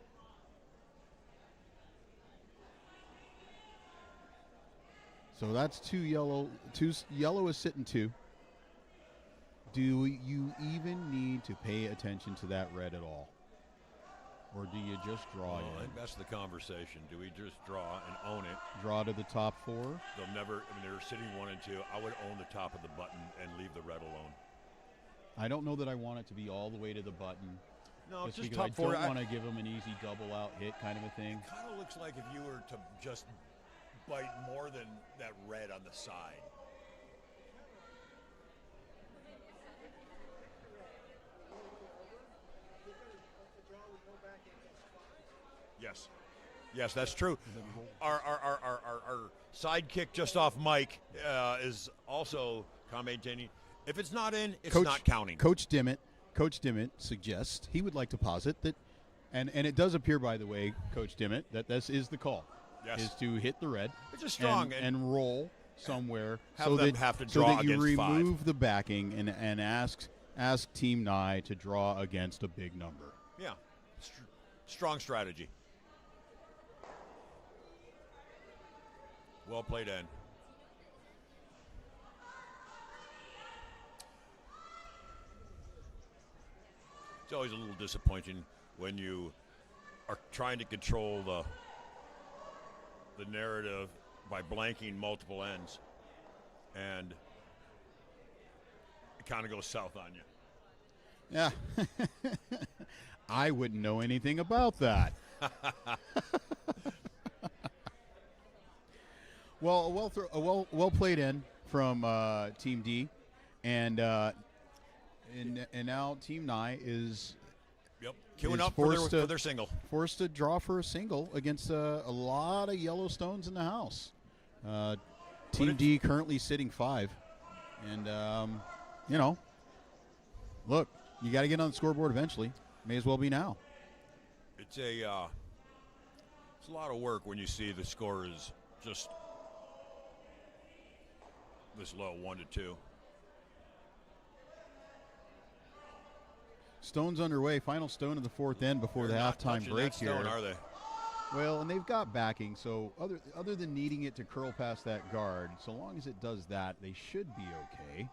So that's two yellow. Yellow is sitting 2. Do you even need to pay attention to that red at all? Or do you just draw it? I think that's the conversation. Do we just draw and own it? Draw to the top 4? They'll never, they're sitting 1 and 2. I would own the top of the button and leave the red alone. I don't know that I want it to be all the way to the button. No, just just because top 4. I don't want to give them an easy double out hit kind of a thing. It kind of looks like if you were to just bite more than that red on the side. Yes. Yes, that's true. Our sidekick just off mic is also commenting. If it's not in, it's not counting. Coach Dimmitt suggests he would like to posit that, and it does appear, by the way, Coach Dimmitt, that this is the call. Yes. Is to hit the red. It's a strong and roll somewhere so that you remove the backing and ask Team Nye to draw against a big number. Yeah. Strong strategy. Well played in. It's always a little disappointing when you are trying to control the narrative by blanking multiple ends, and it kind of goes south on you. Yeah. I wouldn't know anything about that. Well played in from Team D, and now Team Nye is queuing up for their single. Forced to draw for a single against a lot of yellow stones in the house. Team D currently sitting 5, and look, you got to get on the scoreboard eventually. May as well be now. It's a lot of work when you see the score is just this low, 1-2. Stone's underway. Final stone of the 4th end before They're the not halftime touching break that here. stone, are they? Well, and they've got backing, so other than needing it to curl past that guard, so long as it does that, they should be okay.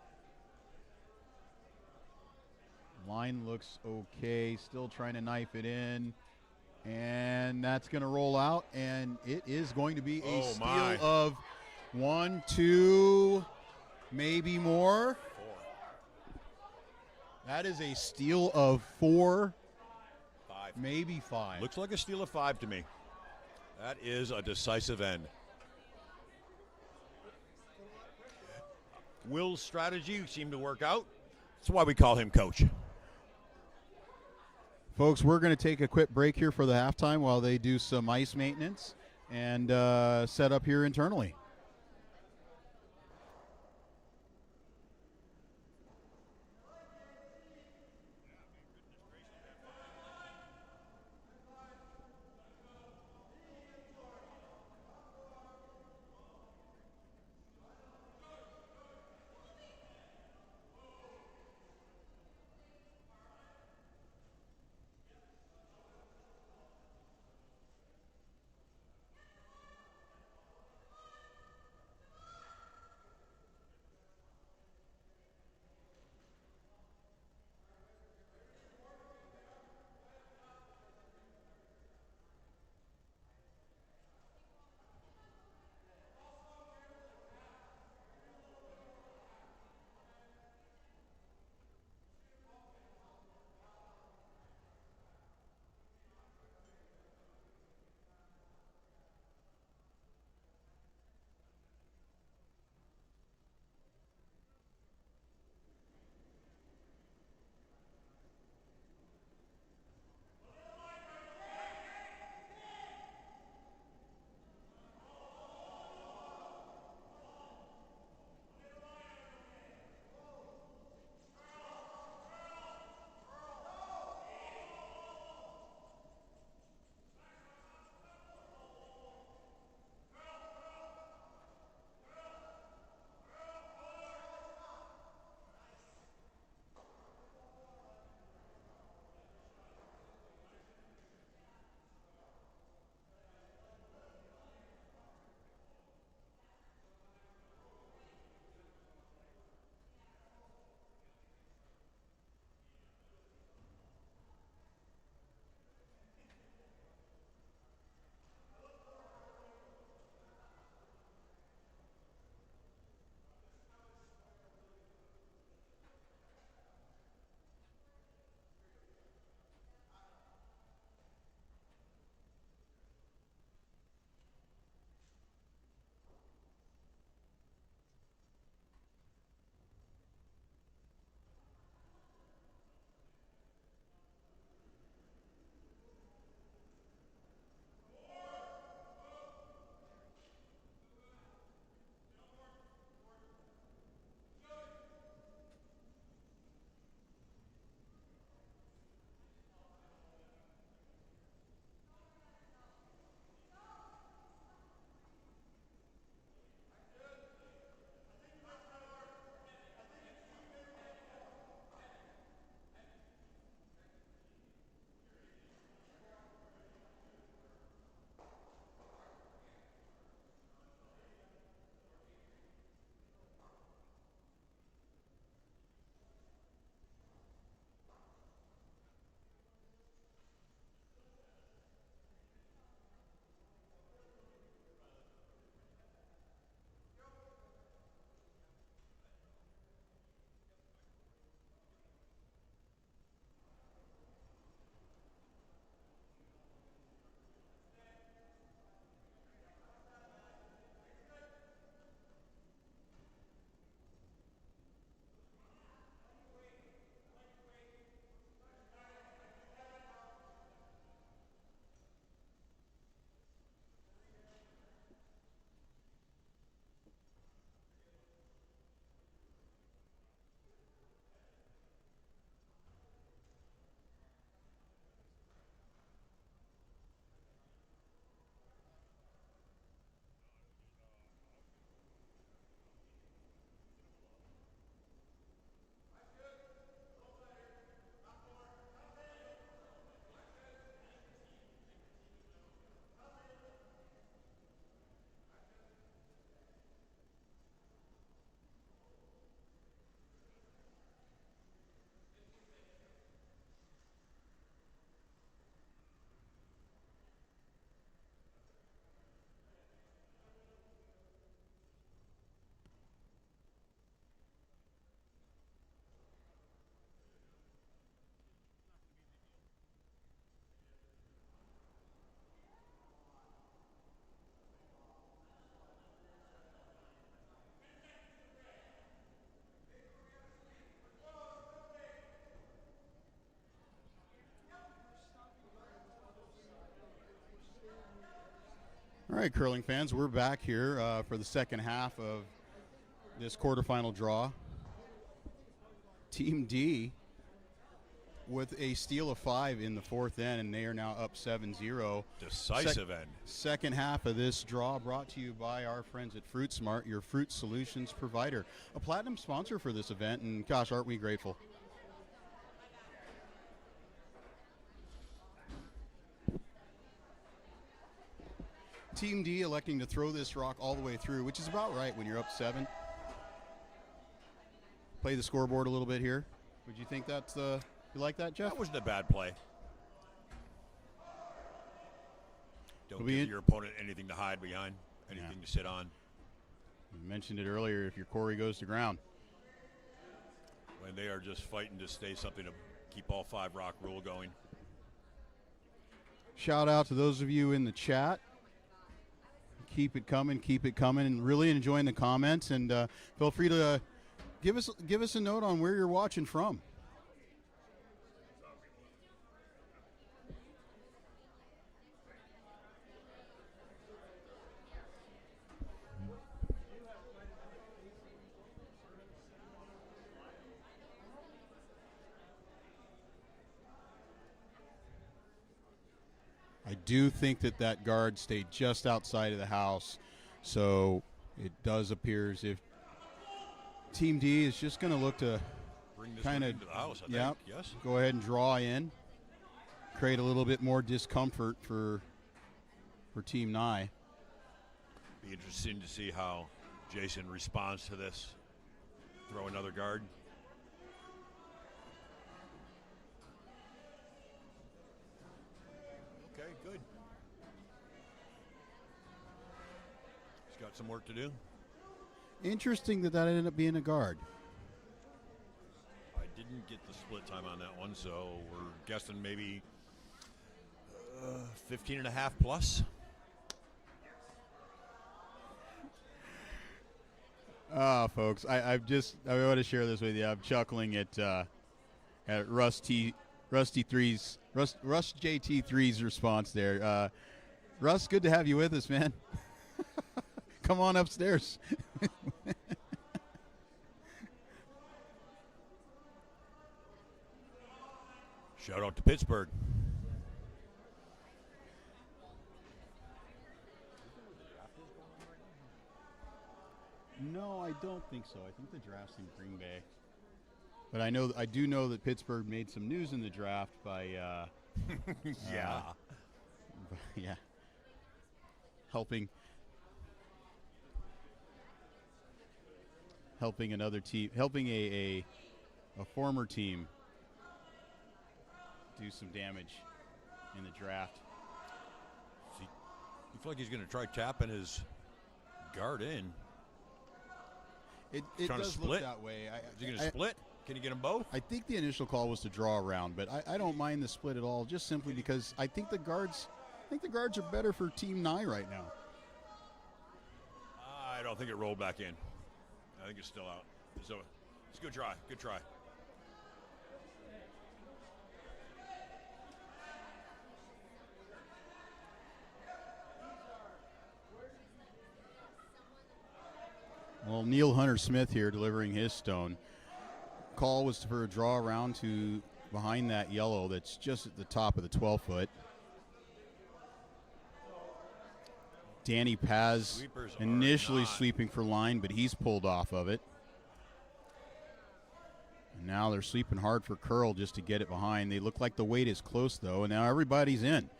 Line looks okay. Still trying to knife it in. And that's going to roll out, and it is going to be a steal of 1, 2, maybe more. 4. That is a steal of 4. 5. Maybe 5. Looks like a steal of 5 to me. That is a decisive end. Will's strategy seemed to work out. That's why we call him coach. Folks, we're going to take a quick break here for the halftime while they do some ice maintenance and set up here internally. All right, curling fans, we're back here for the second half of this quarterfinal draw. Team D with a steal of 5 in the fourth end, and they are now up 7-0. Decisive end. Second half of this draw brought to you by our friends at Fruit Smart, your fruit solutions provider. A platinum sponsor for this event, and gosh, aren't we grateful. Team D electing to throw this rock all the way through, which is about right when you're up 7. Play the scoreboard a little bit here. Would you think that's you like that, Jeff? That wasn't a bad play. Don't give your opponent anything to hide behind, anything to sit on. You mentioned it earlier, if your Corey goes to ground. When they are just fighting to stay something to keep all 5 rock rule going. Shout out to those of you in the chat. Keep it coming, and really enjoying the comments. And feel free to give us a note on where you're watching from. I do think that guard stayed just outside of the house, so it does appear as if Team D is just going to look to kind of go ahead and draw in, create a little bit more discomfort for Team Nye. Be interesting to see how Jason responds to this. Throw another guard. Okay, good. He's got some work to do. Interesting that ended up being a guard. I didn't get the split time on that one, so we're guessing maybe 15 and a half plus. Folks, I want to share this with you. I'm chuckling at Russ JT3's response there. Russ, good to have you with us, man. Come on upstairs. Shout out to Pittsburgh. No, I don't think so. I think the draft's in Green Bay. But I do know that Pittsburgh made some news in the draft by helping another team, helping a former team do some damage in the draft. You feel like he's going to try tapping his guard in. It does look that way. Is he going to split? Can you get them both? I think the initial call was to draw around, but I don't mind the split at all, just simply because I think the guards are better for Team Nye right now. I don't think it rolled back in. I think it's still out. So it's a good try. Good try. Well, Neil Hunter Smith here delivering his stone. Call was for a draw around to behind that yellow that's just at the top of the 12-foot. Danny Paz initially sweeping for line, but he's pulled off of it. And now they're sweeping hard for curl just to get it behind. They look like the weight is close, though, and now everybody's in.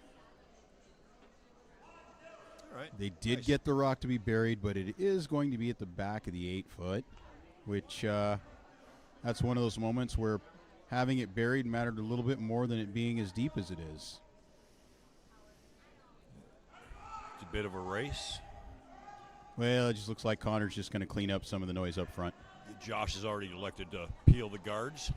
They did get the rock to be buried, but it is going to be at the back of the 8-foot, which that's one of those moments where having it buried mattered a little bit more than it being as deep as it is. It's a bit of a race. Well, it just looks like Connor's just going to clean up some of the noise up front. Josh has already elected to peel the guards.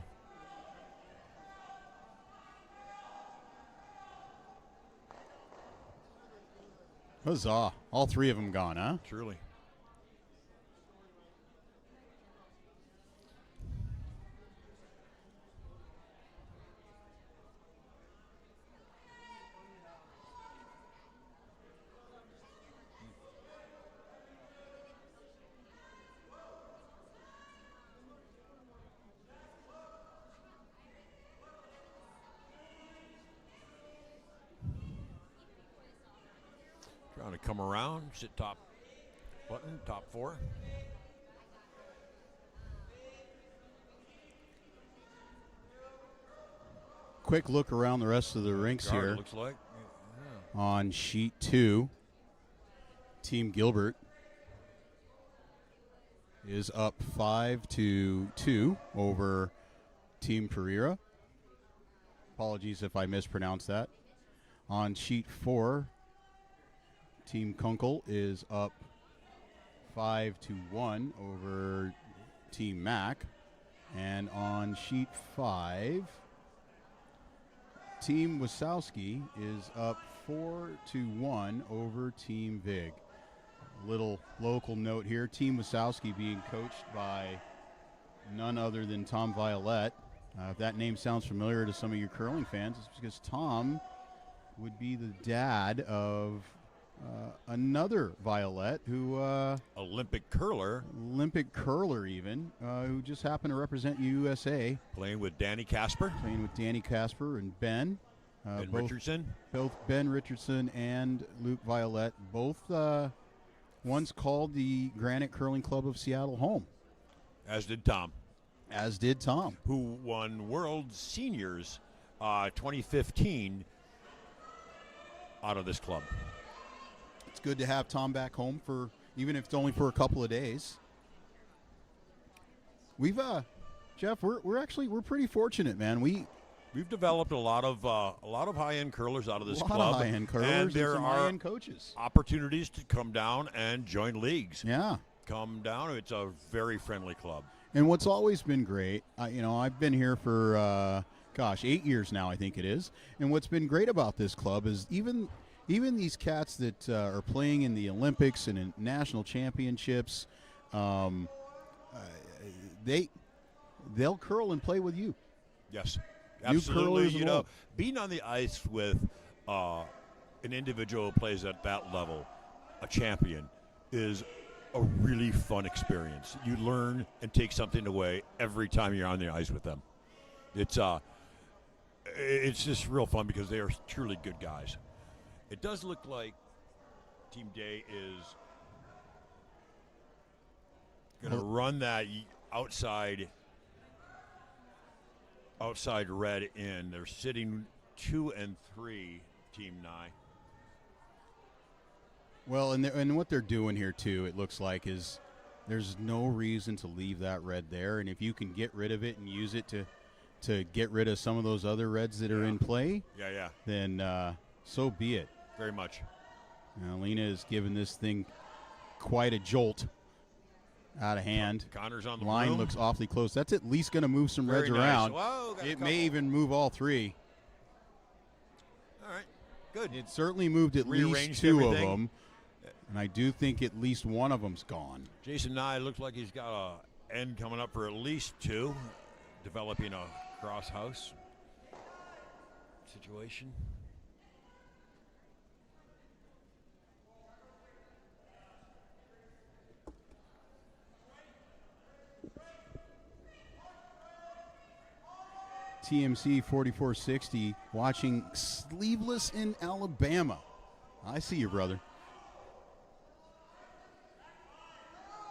Huzzah. All 3 of them gone, huh? Truly. to come around, sit top button, top 4. Quick look around the rest of the rinks Guard, here. looks like. Yeah. On sheet 2, Team Gilbert is up 5-2 over Team Pereira. Apologies if I mispronounced that. On sheet 4, Team Kunkel is up 5-1 over Team Mac. And on sheet 5, Team Wasowski is up 4-1 over Team Vig. Little local note here, Team Wasowski being coached by none other than Tom Violette. If that name sounds familiar to some of your curling fans, it's because Tom would be the dad of another Violette who Olympic curler. Even, who just happened to represent USA. Playing with Danny Casper. Playing with Danny Casper and Ben. Ben Richardson. Both Ben Richardson and Luke Violette, both once called the Granite Curling Club of Seattle home. As did Tom. As did Tom. Who won World Seniors 2015 out of this club. It's good to have Tom back home for, even if it's only for a couple of days. We've, Jeff, we're pretty fortunate, man. We've developed a lot of high-end curlers out of this club. A lot of high-end curlers and there some are high-end coaches. Opportunities to come down and join leagues. Yeah. Come down. It's a very friendly club. And what's always been great, I've been here for, 8 years now, I think it is. And what's been great about this club is even these cats that are playing in the Olympics and in national championships, they'll curl and play with you. Yes, New absolutely. curlers Being on the ice with an individual who plays at that level, a champion, is a really fun experience. You learn and take something away every time you're on the ice with them. It's just real fun because they are truly good guys. It does look like Team Day is going to run that outside red in. They're sitting 2 and 3, Team Nye. Well, and what they're doing here, too, it looks like, is there's no reason to leave that red there. And if you can get rid of it and use it to get rid of some of those other reds that are in play, then so be it. Very much. Now, Lena is giving this thing quite a jolt out of hand. Connor's on the line room. Looks awfully close. That's at least going to move some reds around. Whoa, it may even move all 3. All right, good. It certainly moved at least 2 of them. And I do think at least one of them's gone. Jason Nye looks like he's got a end coming up for at least 2, developing a cross house situation. TMC 4460 watching Sleeveless in Alabama. I see you, brother.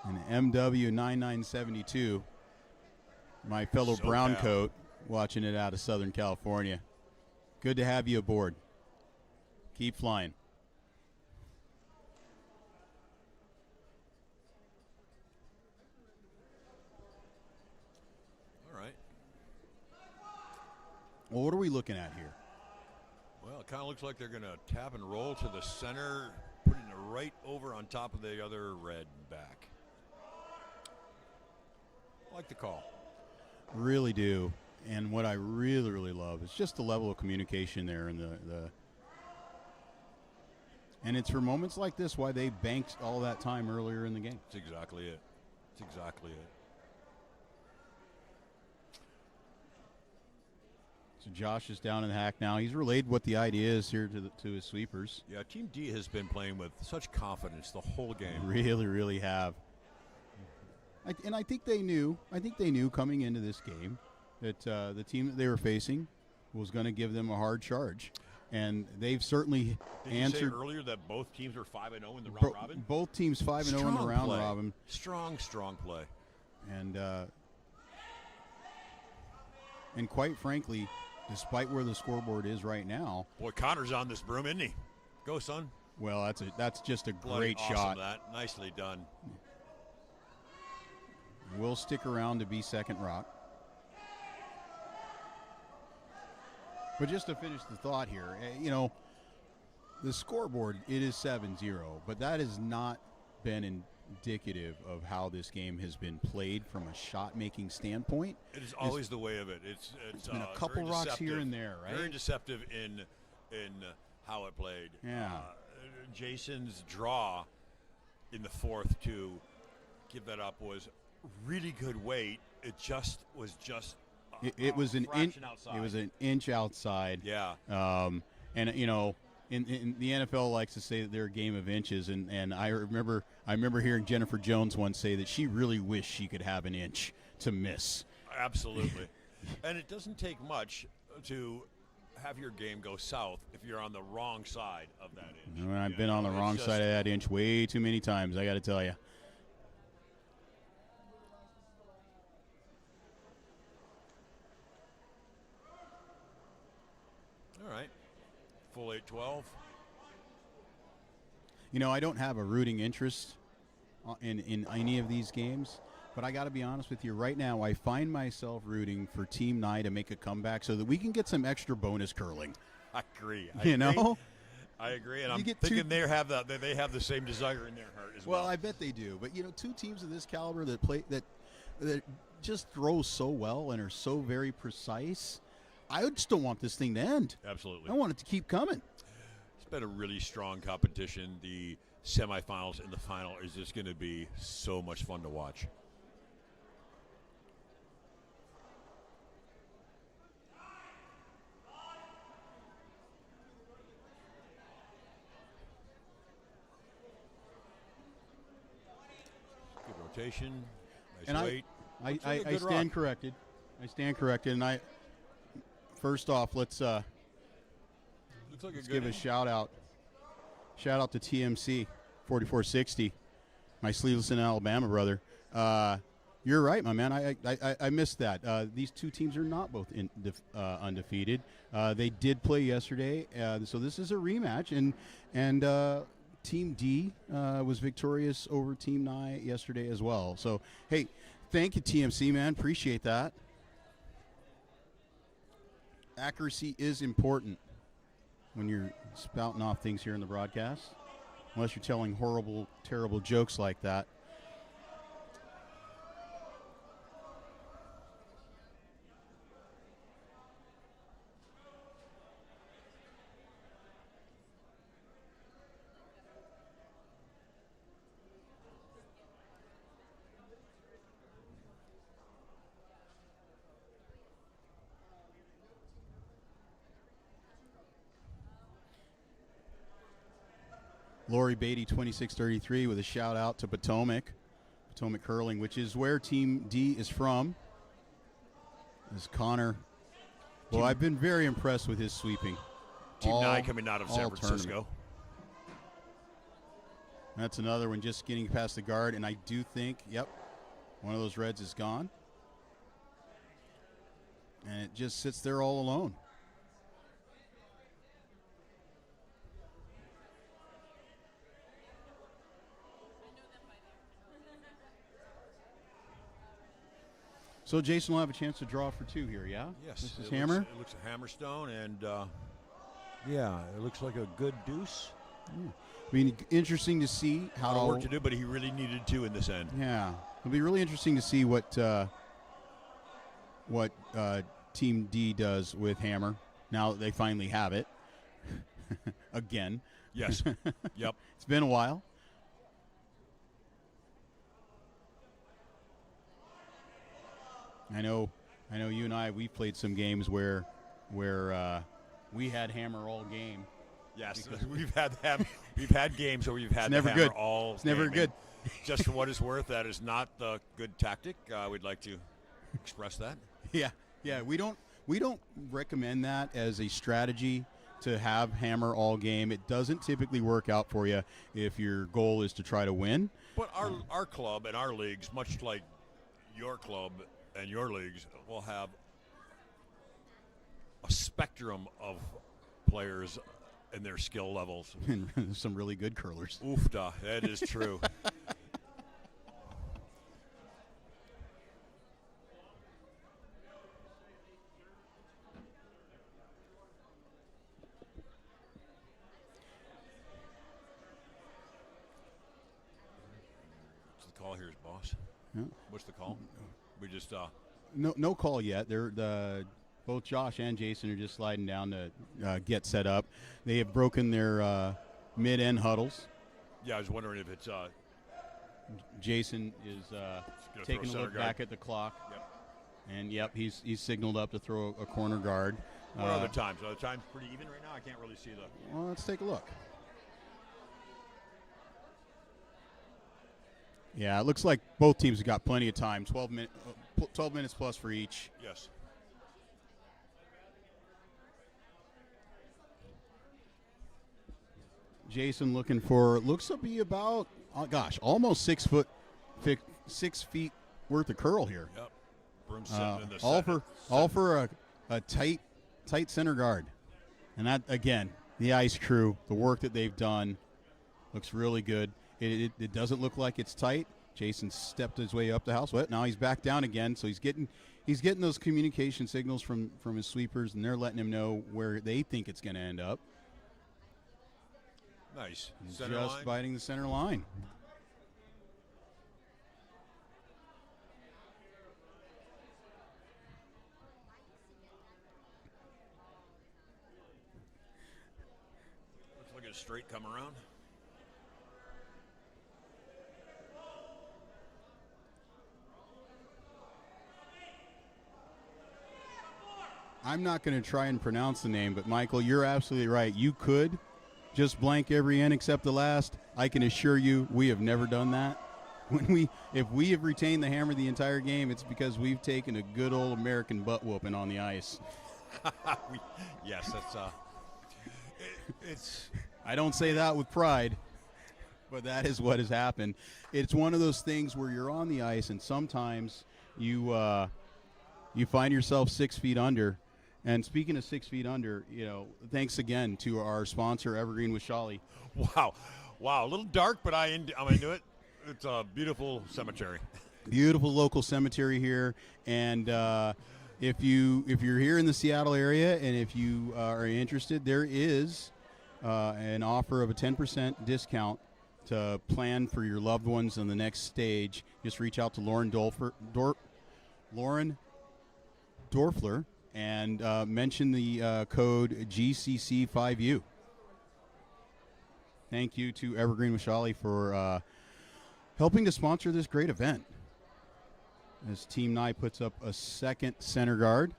And MW 9972, my fellow brown coat, watching it out of Southern California. Good to have you aboard. Keep flying. All right. Well, what are we looking at here? Well, it kind of looks like they're going to tap and roll to the center, putting it right over on top of the other red back. I like the call. Really do. And what I really, really love is just the level of communication there and the and it's for moments like this why they banked all that time earlier in the game. That's exactly it. So Josh is down in the hack now. He's relayed what the idea is here to his sweepers. Yeah, Team D has been playing with such confidence the whole game. Really, really have. And I think they knew coming into this game that the team that they were facing was going to give them a hard charge. and they've certainly Did you answered. say earlier that both teams are 5-0 in the round robin? Both teams 5-0 in the round robin. Strong play. And quite frankly, despite where the scoreboard is right now, boy, Connor's on this broom, isn't he? Go, son. Well, that's just a Bloody great awesome shot. That nicely done. We'll stick around to be second rock. But just to finish the thought here, the scoreboard, it is 7-0, but that has not been indicative of how this game has been played from a shot-making standpoint. It is always the way of it. It's been a couple rocks here and there, right? Very deceptive in how it played. Yeah. Jason's draw in the fourth to give that up was really good weight. It was just it was an inch outside. It was an inch outside. Yeah. And in the NFL likes to say that they're a game of inches, and I remember hearing Jennifer Jones once say that she really wished she could have an inch to miss. Absolutely. And it doesn't take much to have your game go south if you're on the wrong side of that inch. I've been on the wrong side of that inch way too many times, I got to tell you. All right. Full 8-12. I don't have a rooting interest in any of these games, but I got to be honest with you. Right now, I find myself rooting for Team Nye to make a comeback so that we can get some extra bonus curling. I agree. I agree, and I'm thinking they have the same desire in their heart as well. Well, I bet they do. But two teams of this caliber that just throw so well and are so very precise. I just don't want this thing to end. Absolutely. I want it to keep coming. It's been a really strong competition. The semifinals and the final is just going to be so much fun to watch. Good rotation. Nice And weight. I stand corrected. I stand corrected. And first off, let's give a shout out. Shout out to TMC 4460, my Sleeveston, Alabama brother. You're right, my man. I missed that. These two teams are not both undefeated. They did play yesterday, so this is a rematch. And Team D was victorious over Team Nye yesterday as well. So, hey, thank you, TMC, man. Appreciate that. Accuracy is important when you're spouting off things here in the broadcast, unless you're telling horrible, terrible jokes like that. Lori Beatty, 2633, with a shout out to Potomac Curling, which is where Team D is from. As Connor, well, I've been very impressed with his sweeping. Team Nye coming out of San Francisco. Tournament. That's another one just getting past the guard, and I do think, one of those reds is gone. And it just sits there all alone. So Jason will have a chance to draw for two here, yeah? Yes. This is Hammer? It looks a Hammerstone, and it looks like a good deuce. Yeah. I mean, interesting to see how work to do, but he really needed to in this end. Yeah, it'll be really interesting to see what Team D does with Hammer now that they finally have it again. Yes. Yep. It's been a while. I know. You and we've played some games where we had Hammer all game. Yes, we've had games where we've had never the Hammer good. all. It's never good. Just for what it's worth, that is not the good tactic. We'd like to express that. Yeah. We don't recommend that as a strategy to have hammer all game. It doesn't typically work out for you if your goal is to try to win. But our club and our leagues, much like your club and your leagues, will have a spectrum of players and their skill levels. And some really good curlers. Oofda, that is true. What's the call here, boss? Yeah. What's the call? We just No call yet. Both Josh and Jason are just sliding down to get set up. They have broken their mid-end huddles. Yeah, I was wondering if it's Jason is taking a look back at the clock. Yep. And he's signaled up to throw a corner guard. What are the times? Are the times pretty even right now? I can't really see the. Well, let's take a look. Yeah, it looks like both teams have got plenty of time. 12 minutes plus for each. Yes. Jason looking for, looks to be about, almost 6 feet worth of curl here. Yep. Broom sitting in the all for a tight center guard. And that, again, the ice crew, the work that they've done looks really good. It doesn't look like it's tight. Jason stepped his way up the house. Well, now he's back down again, so he's getting those communication signals from his sweepers, and they're letting him know where they think it's going to end up. Nice. Center just line. Biting the center line. Looks like a straight come around. I'm not going to try and pronounce the name, but Michael, you're absolutely right. You could just blank every end except the last. I can assure you we have never done that. If we have retained the hammer the entire game, it's because we've taken a good old American butt whooping on the ice. Yes, that's it's. I don't say that with pride, but that is what has happened. It's one of those things where you're on the ice and sometimes you find yourself 6 feet under. And speaking of 6 feet under, thanks again to our sponsor, Evergreen with Shawley. Wow, a little dark, but I'm into it. It's a beautiful cemetery. Beautiful local cemetery here, and if you're here in the Seattle area and if you are interested, there is an offer of a 10% discount to plan for your loved ones on the next stage. Just reach out to Lauren Dorfler and mention the code GCC5U. Thank you to Evergreen Mashali for helping to sponsor this great event. As Team Nye puts up a second center guard,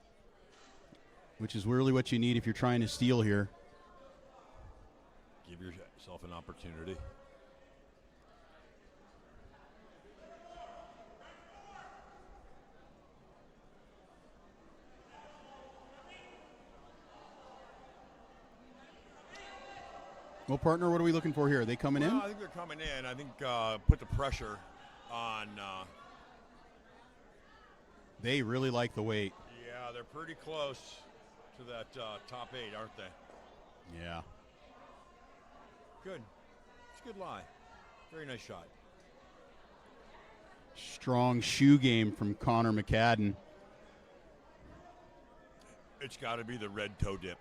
which is really what you need if you're trying to steal here. Give yourself an opportunity. Well, partner, what are we looking for here? Are they coming in? I think they're coming in. I think put the pressure on. They really like the weight. Yeah, they're pretty close to that top 8, aren't they? Yeah. Good. It's a good lie. Very nice shot. Strong shoe game from Connor McCadden. It's got to be the red toe dip.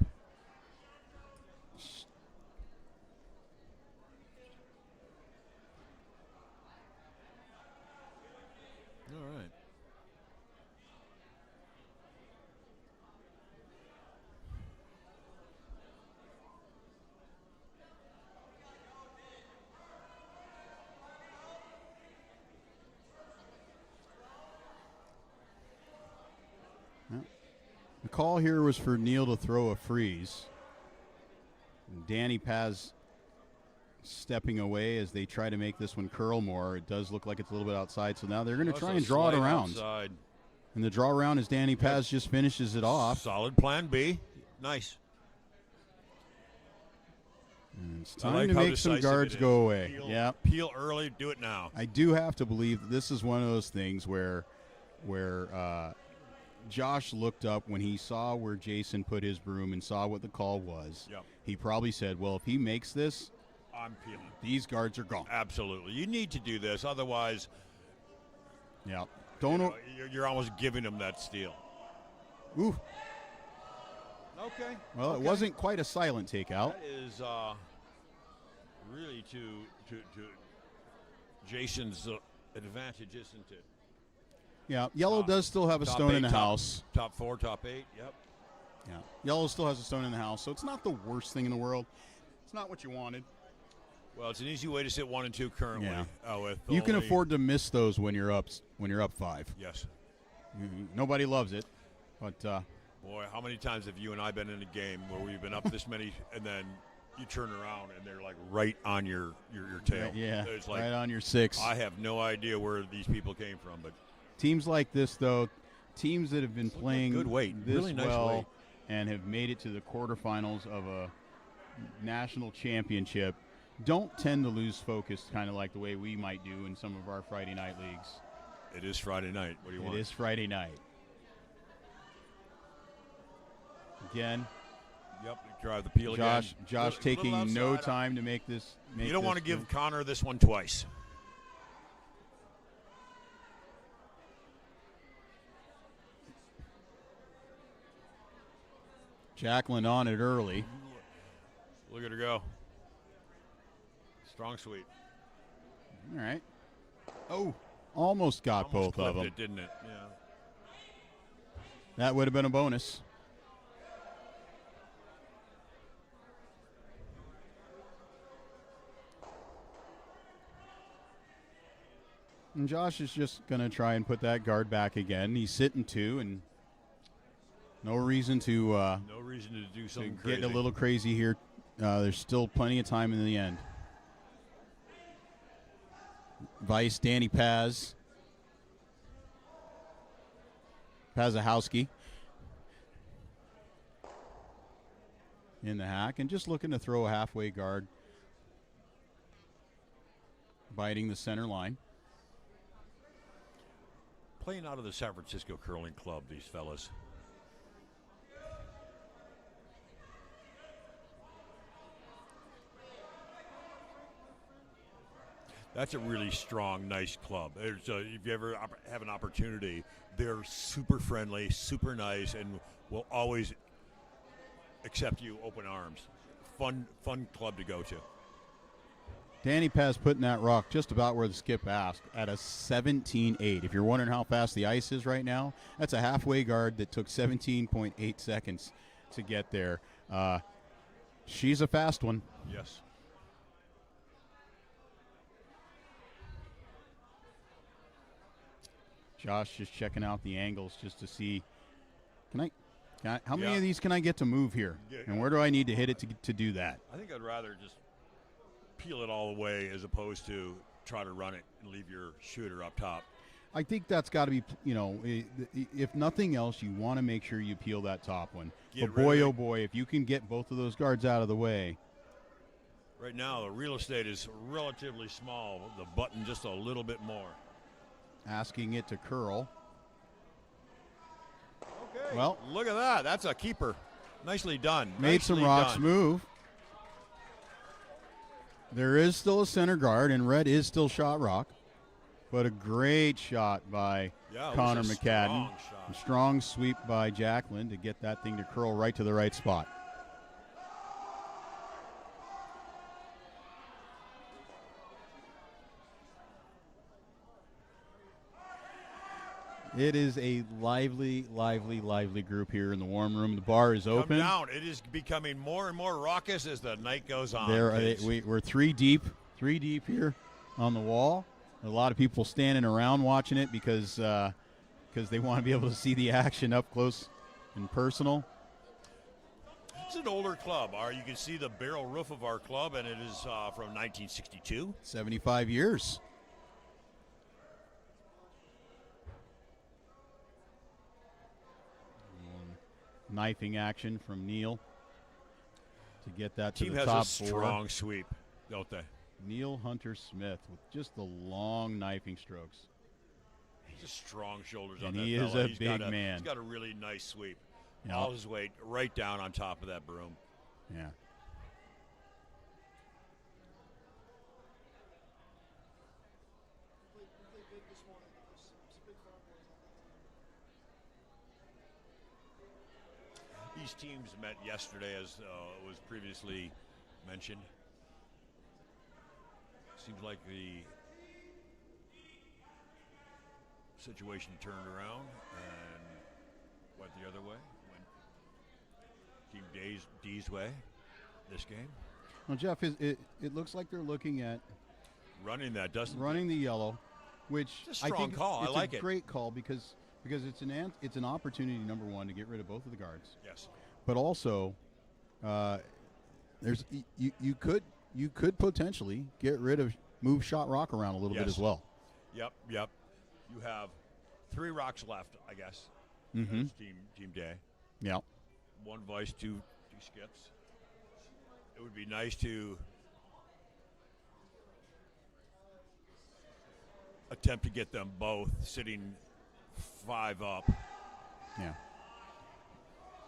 All right. The call here was for Neal to throw a freeze. And Danny Paz stepping away as they try to make this one curl more. It does look like it's a little bit outside, so now they're going to try and draw it around. Outside. And the draw around as Danny Paz just finishes it off. Solid plan B. Nice. It's I time like to how make some decisive guards it go is. away. Peel, Yeah. Peel early, do it now. I do have to believe that this is one of those things where Josh looked up when he saw where Jason put his broom and saw what the call was. Yep. He probably said, well, if he makes this, I'm peeling. these guards are gone. Absolutely. You need to do this. Otherwise, Yeah. Don't you're almost giving him that steal. Ooh. Okay. Well, okay. it wasn't quite a silent takeout. That is really to Jason's advantage, isn't it? Yeah. Yellow does still have a Top stone eight, in the house. Top 4, top 8. Yep. Yeah. Yellow still has a stone in the house, so it's not the worst thing in the world. It's not what you wanted. Well, it's an easy way to sit 1 and 2 currently. Yeah. With You can only- afford to miss those when you're up 5. Yes. Nobody loves it, but Boy, how many times have you and I been in a game where we've been up this many, and then you turn around and they're like right on your tail? yeah, It's like, right on your 6. I have no idea where these people came from, but Teams like this, though, teams that have been playing good weight, this really nice well weight. and have made it to the quarterfinals of a national championship, don't tend to lose focus, kind of like the way we might do in some of our Friday night leagues. it is Friday night. What do you want? It is Friday night. Again, Yep, drive the peel Josh again. Josh Little taking no outside. time to make this. You don't want to this give Connor this one twice. Jacqueline on it early. Look at her go. Strong sweep. All right. Oh, almost got Almost both of clipped them. it, didn't it? Yeah. That would have been a bonus. And Josh is just going to try and put that guard back again. He's sitting 2, and no reason to No reason to do to something get crazy. a little crazy here. There's still plenty of time in the end. Vice, Danny Paz. Pazahowski in the hack, and just looking to throw a halfway guard, biting the center line. Playing out of the San Francisco Curling Club, these fellas. That's a really strong, nice club. If you ever have an opportunity, they're super friendly, super nice, and will always accept you open arms. Fun club to go to. Danny Paz putting that rock just about where the skip asked at a 17.8. If you're wondering how fast the ice is right now, that's a halfway guard that took 17.8 seconds to get there. She's a fast one. Yes. Josh just checking out the angles just to see. How many Yeah. of these can I get to move here? Yeah. And where do I need to hit it to do that? I think I'd rather just peel it all away as opposed to try to run it and leave your shooter up top. I think that's got to be, if nothing else, you want to make sure you peel that top one. Get But boy, rid of oh it. boy, if you can get both of those guards out of the way. Right now, the real estate is relatively small. The button just a little bit more. Asking it to curl. Okay. Well, look at that. That's a keeper. Nicely done. Made some Nicely rocks done. move. There is still a center guard, and red is still shot rock. But a great shot by Yeah, it was Connor a McCadden. strong shot. A strong sweep by Jacqueline to get that thing to curl right to the right spot. It is a lively, lively, lively group here in the warm room. The bar is open. Come down. It is becoming more and more raucous as the night goes on. kids. We're 3 deep here on the wall. A lot of people standing around watching it because they want to be able to see the action up close and personal. It's an older club. You can see the barrel roof of our club, and it is from 1962. 75 years. Knifing action from Neil. to get that to Team the has top a four. strong sweep, don't they? Neil Hunter Smith with just the long knifing strokes. He's a strong shoulders And on that he is fella. a big man. He's got a really nice sweep. Yep. All his weight right down on top of that broom. Yeah. These teams met yesterday, as was previously mentioned. Seems like the situation turned around and went the other way. Went Team D's way this game. Well, Jeff, it looks like they're looking at Running that, doesn't running the yellow, which It's a I strong think call. I it's like a it. great call because it's an opportunity, number one, to get rid of both of the guards. Yes. But also, there's you could potentially get rid of move shot rock around a little bit Yes. as well. Yep. You have 3 rocks left, I guess. Mm-hmm. That's Team Day. Yeah. 1 vice, 2 skips. It would be nice to attempt to get them both sitting 5 up. Yeah.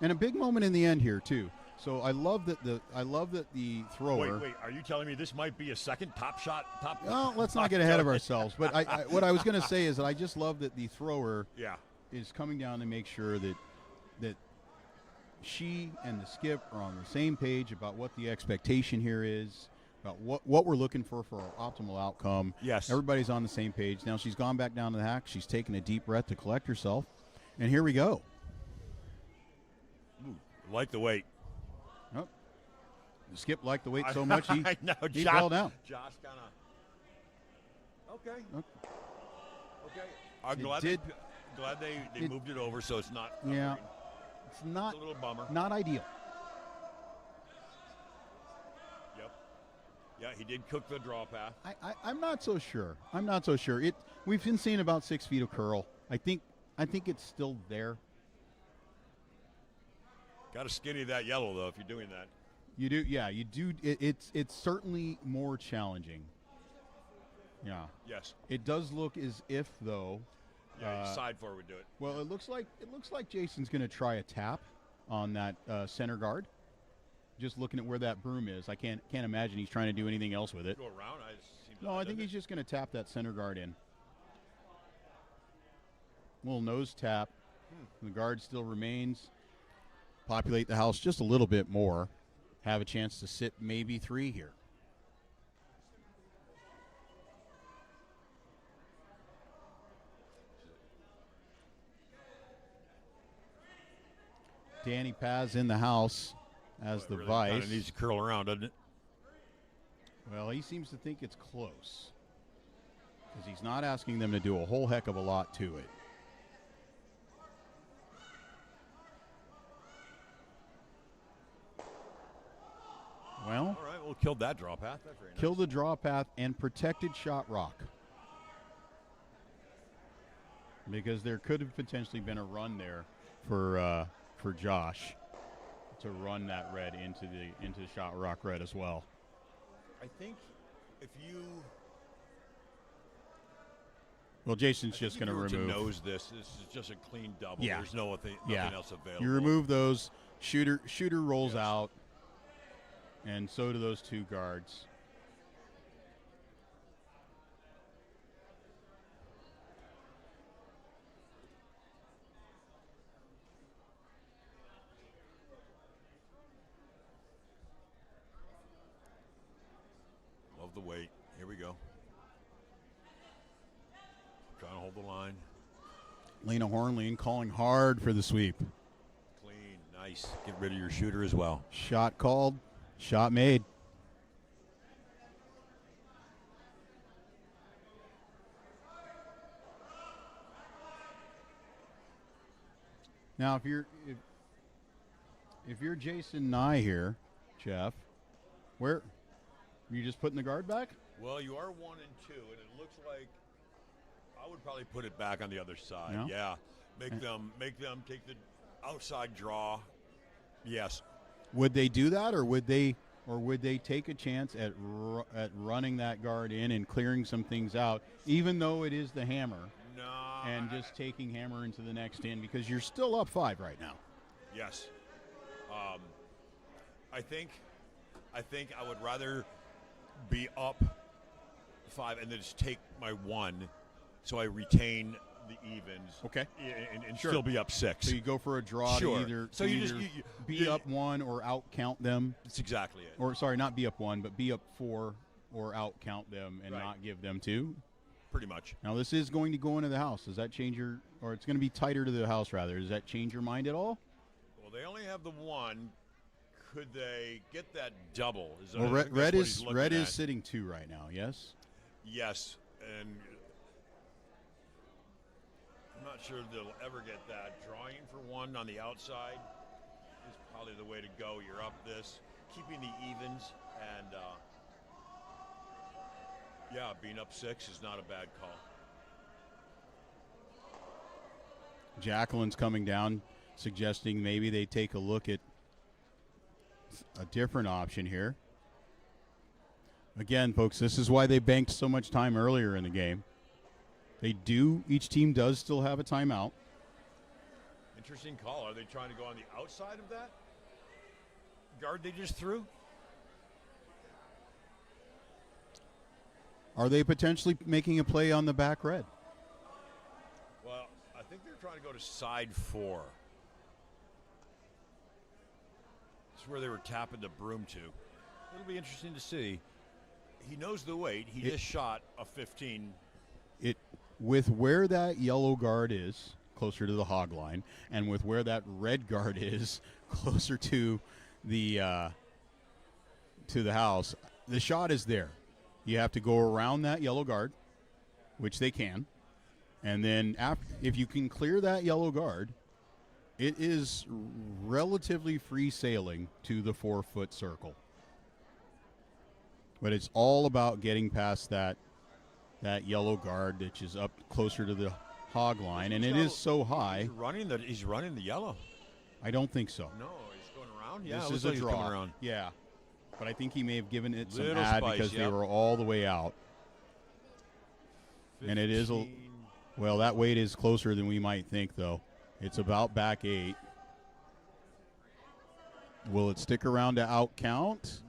And a big moment in the end here too. So I love that the thrower. Wait, are you telling me this might be a second top shot? Well, let's not get ahead of ourselves. But what I was going to say is that I just love that the thrower Yeah. is coming down to make sure that she and the skip are on the same page about what the expectation here is, about what we're looking for our optimal outcome. Yes. Everybody's on the same page. Now she's gone back down to the hack. She's taken a deep breath to collect herself. And here we go. Ooh, like the weight. Oh, the skip liked the weight so much he Josh, fell down. Josh kind of. Okay. I'm It glad did- they moved it over so it's not. Yeah. It's not It's a little bummer. not ideal. Yep. Yeah, he did cook the draw path. I'm not so sure. We've been seeing about 6 feet of curl. I think it's still there. Got to skinny that yellow though if you're doing that. You do, yeah. You do. It's certainly more challenging. Yeah. Yes. It does look as if though. Yeah, side forward would do it. Well, it looks like Jason's going to try a tap on that center guard. Just looking at where that broom is, I can't imagine he's trying to do anything else with it. Go around. No, I think he's just going to tap that center guard in. Little nose tap. The guard still remains. Populate the house just a little bit more. Have a chance to sit maybe 3 here. Danny Paz in the house as the really vice. Kind of needs to curl around, doesn't it? Well, he seems to think it's close because he's not asking them to do a whole heck of a lot to it. Well, All right, well, killed that draw path. That's very nice. killed the draw path and protected shot rock. Because there could have potentially been a run there for Josh to run that red into shot rock red as well. I think if you. Well, Jason's just going to remove. To nose this is just a clean double. Yeah. There's nothing else available. You remove those. Shooter rolls Yes. out, and so do those 2 guards. Love the weight. Here we go. Trying to hold the line. Lena Hornley calling hard for the sweep. Clean. Nice. Get rid of your shooter as well. Shot called. Shot made. Now, if you're Jason Nye here, Jeff, where are you just putting the guard back? Well, you are 1 and 2, and it looks like I would probably put it back on the other side. Yeah. Make them take the outside draw. Yes. Would they do that, or would they take a chance at running that guard in and clearing some things out, even though it is the hammer, No. and just taking hammer into the next in because you're still up 5 right now? Yes. I think I would rather be up 5 and then just take my 1, so I retain the evens. Okay. And Sure. still be up 6. So you go for a draw Sure. to either, So you just- be you- up 1 or out count them. That's exactly it. Or sorry, not be up 1, but be up 4 or out count them and Right. not give them 2. Pretty much. Now this is going to go into the house. Does that change your, or it's going to be tighter to the house rather? Does that change your mind at all? Well, they only have the 1. Could they get that double? Well, I think that's red what is he's looking red is at. sitting 2 right now. Yes. Yes, and I'm not sure they'll ever get that. Drawing for 1 on the outside is probably the way to go. You're up this, keeping the evens, and yeah, being up 6 is not a bad call. Jacqueline's coming down, suggesting maybe they take a look at a different option here. Again, folks, this is why they banked so much time earlier in the game. Each team does still have a timeout. Interesting call. Are they trying to go on the outside of that guard they just threw? Are they potentially making a play on the back red? Well, I think they're trying to go to side 4. It's where they were tapping the broom to. It'll be interesting to see. He knows the weight. He just shot a 15. With where that yellow guard is, closer to the hog line, and with where that red guard is, closer to the house, the shot is there. You have to go around that yellow guard, which they can, and then if you can clear that yellow guard, it is relatively free sailing to the 4-foot circle. But it's all about getting past that yellow guard, which is up closer to the hog line, and it is so high. He's running the yellow. I don't think so. No, he's going around. Yeah, This it looks is a like he's coming draw. around. Yeah, but I think he may have given it some Little ad spice, because they yep. were all the way out. And it is 15. Well, that weight is closer than we might think, though. It's about back 8. Will it stick around to out count?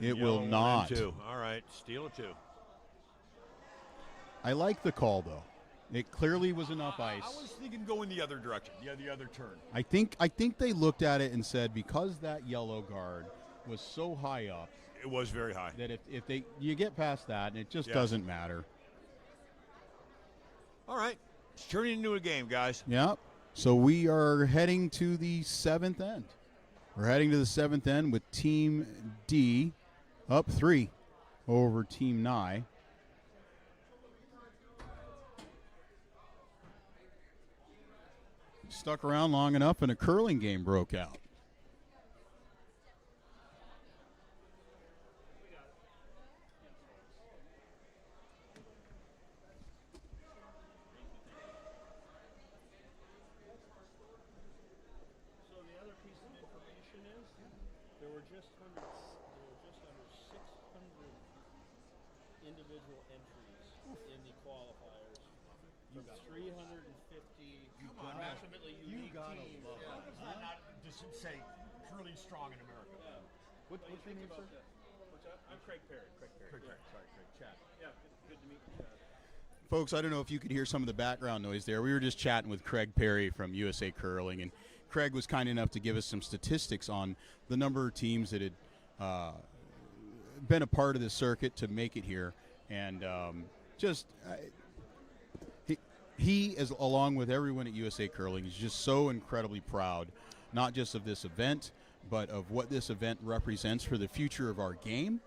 It Yellow will 1 and not. 2. All right, steal a 2. I like the call, though. It clearly was enough ice. I was thinking going the other direction, the other turn. I think they looked at it and said because that yellow guard was so high up It was very high. that if you get past that, and it just Yeah. doesn't matter. All right, it's turning into a game, guys. Yeah. So we are heading to the 7th end. We're heading to the 7th end with Team D up 3 over Team Nye. Stuck around long enough and a curling game broke out. So the other piece of information is there were just under 600 individual entries in the qualifiers from 350 approximately unique teams. Not just say curling strong in America. What's your name, sir? What's that? I'm Craig Perry. Sorry, Craig. Chat. Yeah, good to meet you, Chad. Folks, I don't know if you could hear some of the background noise there. We were just chatting with Craig Perry from USA Curling, and Craig was kind enough to give us some statistics on the number of teams that had been a part of the circuit to make it here. And he, as along with everyone at USA Curling, is just so incredibly proud, not just of this event, but of what this event represents for the future of our game.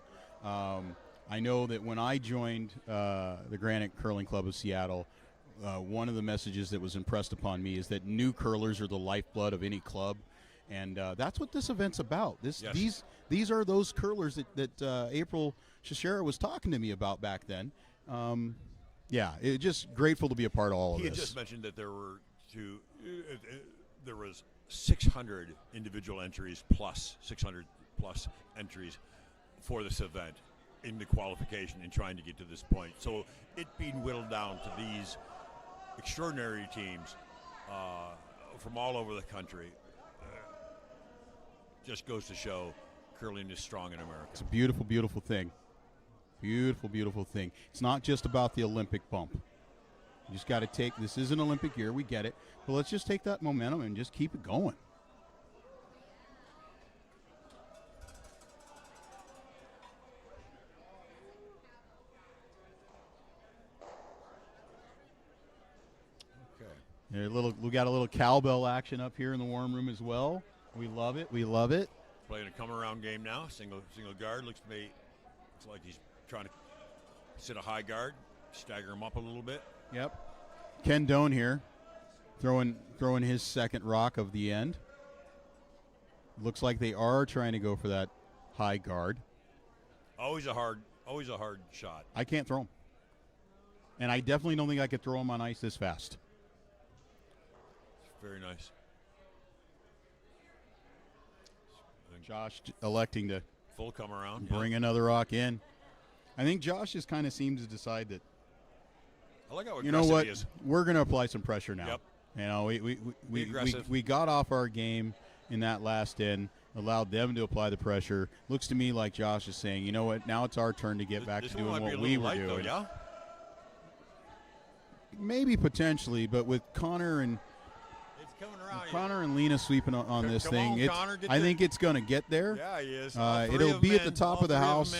I know that when I joined the Granite Curling Club of Seattle, one of the messages that was impressed upon me is that new curlers are the lifeblood of any club, and that's what this event's about. Yes. These are those curlers that April Shashera was talking to me about back then. Yeah, just grateful to be a part of all of He had this. just mentioned that there were there was 600 individual entries plus 600 plus entries for this event in the qualification and trying to get to this point. So it being whittled down to these extraordinary teams from all over the country just goes to show curling is strong in America. It's a beautiful, beautiful thing. Beautiful, beautiful thing. It's not just about the Olympic bump. You just got to take, this is an Olympic year, we get it, but let's just take that momentum and just keep it going. Okay. We got a little cowbell action up here in the warm room as well. We love it. We love it. Playing a come-around game now. Single guard. Looks like he's trying to sit a high guard, stagger him up a little bit. Yep. Ken Doan here, throwing his second rock of the end. Looks like they are trying to go for that high guard. Always a hard shot. I can't throw him. And I definitely don't think I could throw him on ice this fast. Very nice. Josh electing to full come around. Bring another rock in. I think Josh just kind of seems to decide that, I like how you know what, he is. we're going to apply some pressure now. Yep. You know, we got off our game in that last end, allowed them to apply the pressure. Looks to me like Josh is saying, you know what, now it's our turn to get back to doing what we were doing. Though, yeah? Maybe potentially, but with Connor and Lena sweeping on this thing, I think it's going to get there. Yeah, he is. It'll be at the top of the house.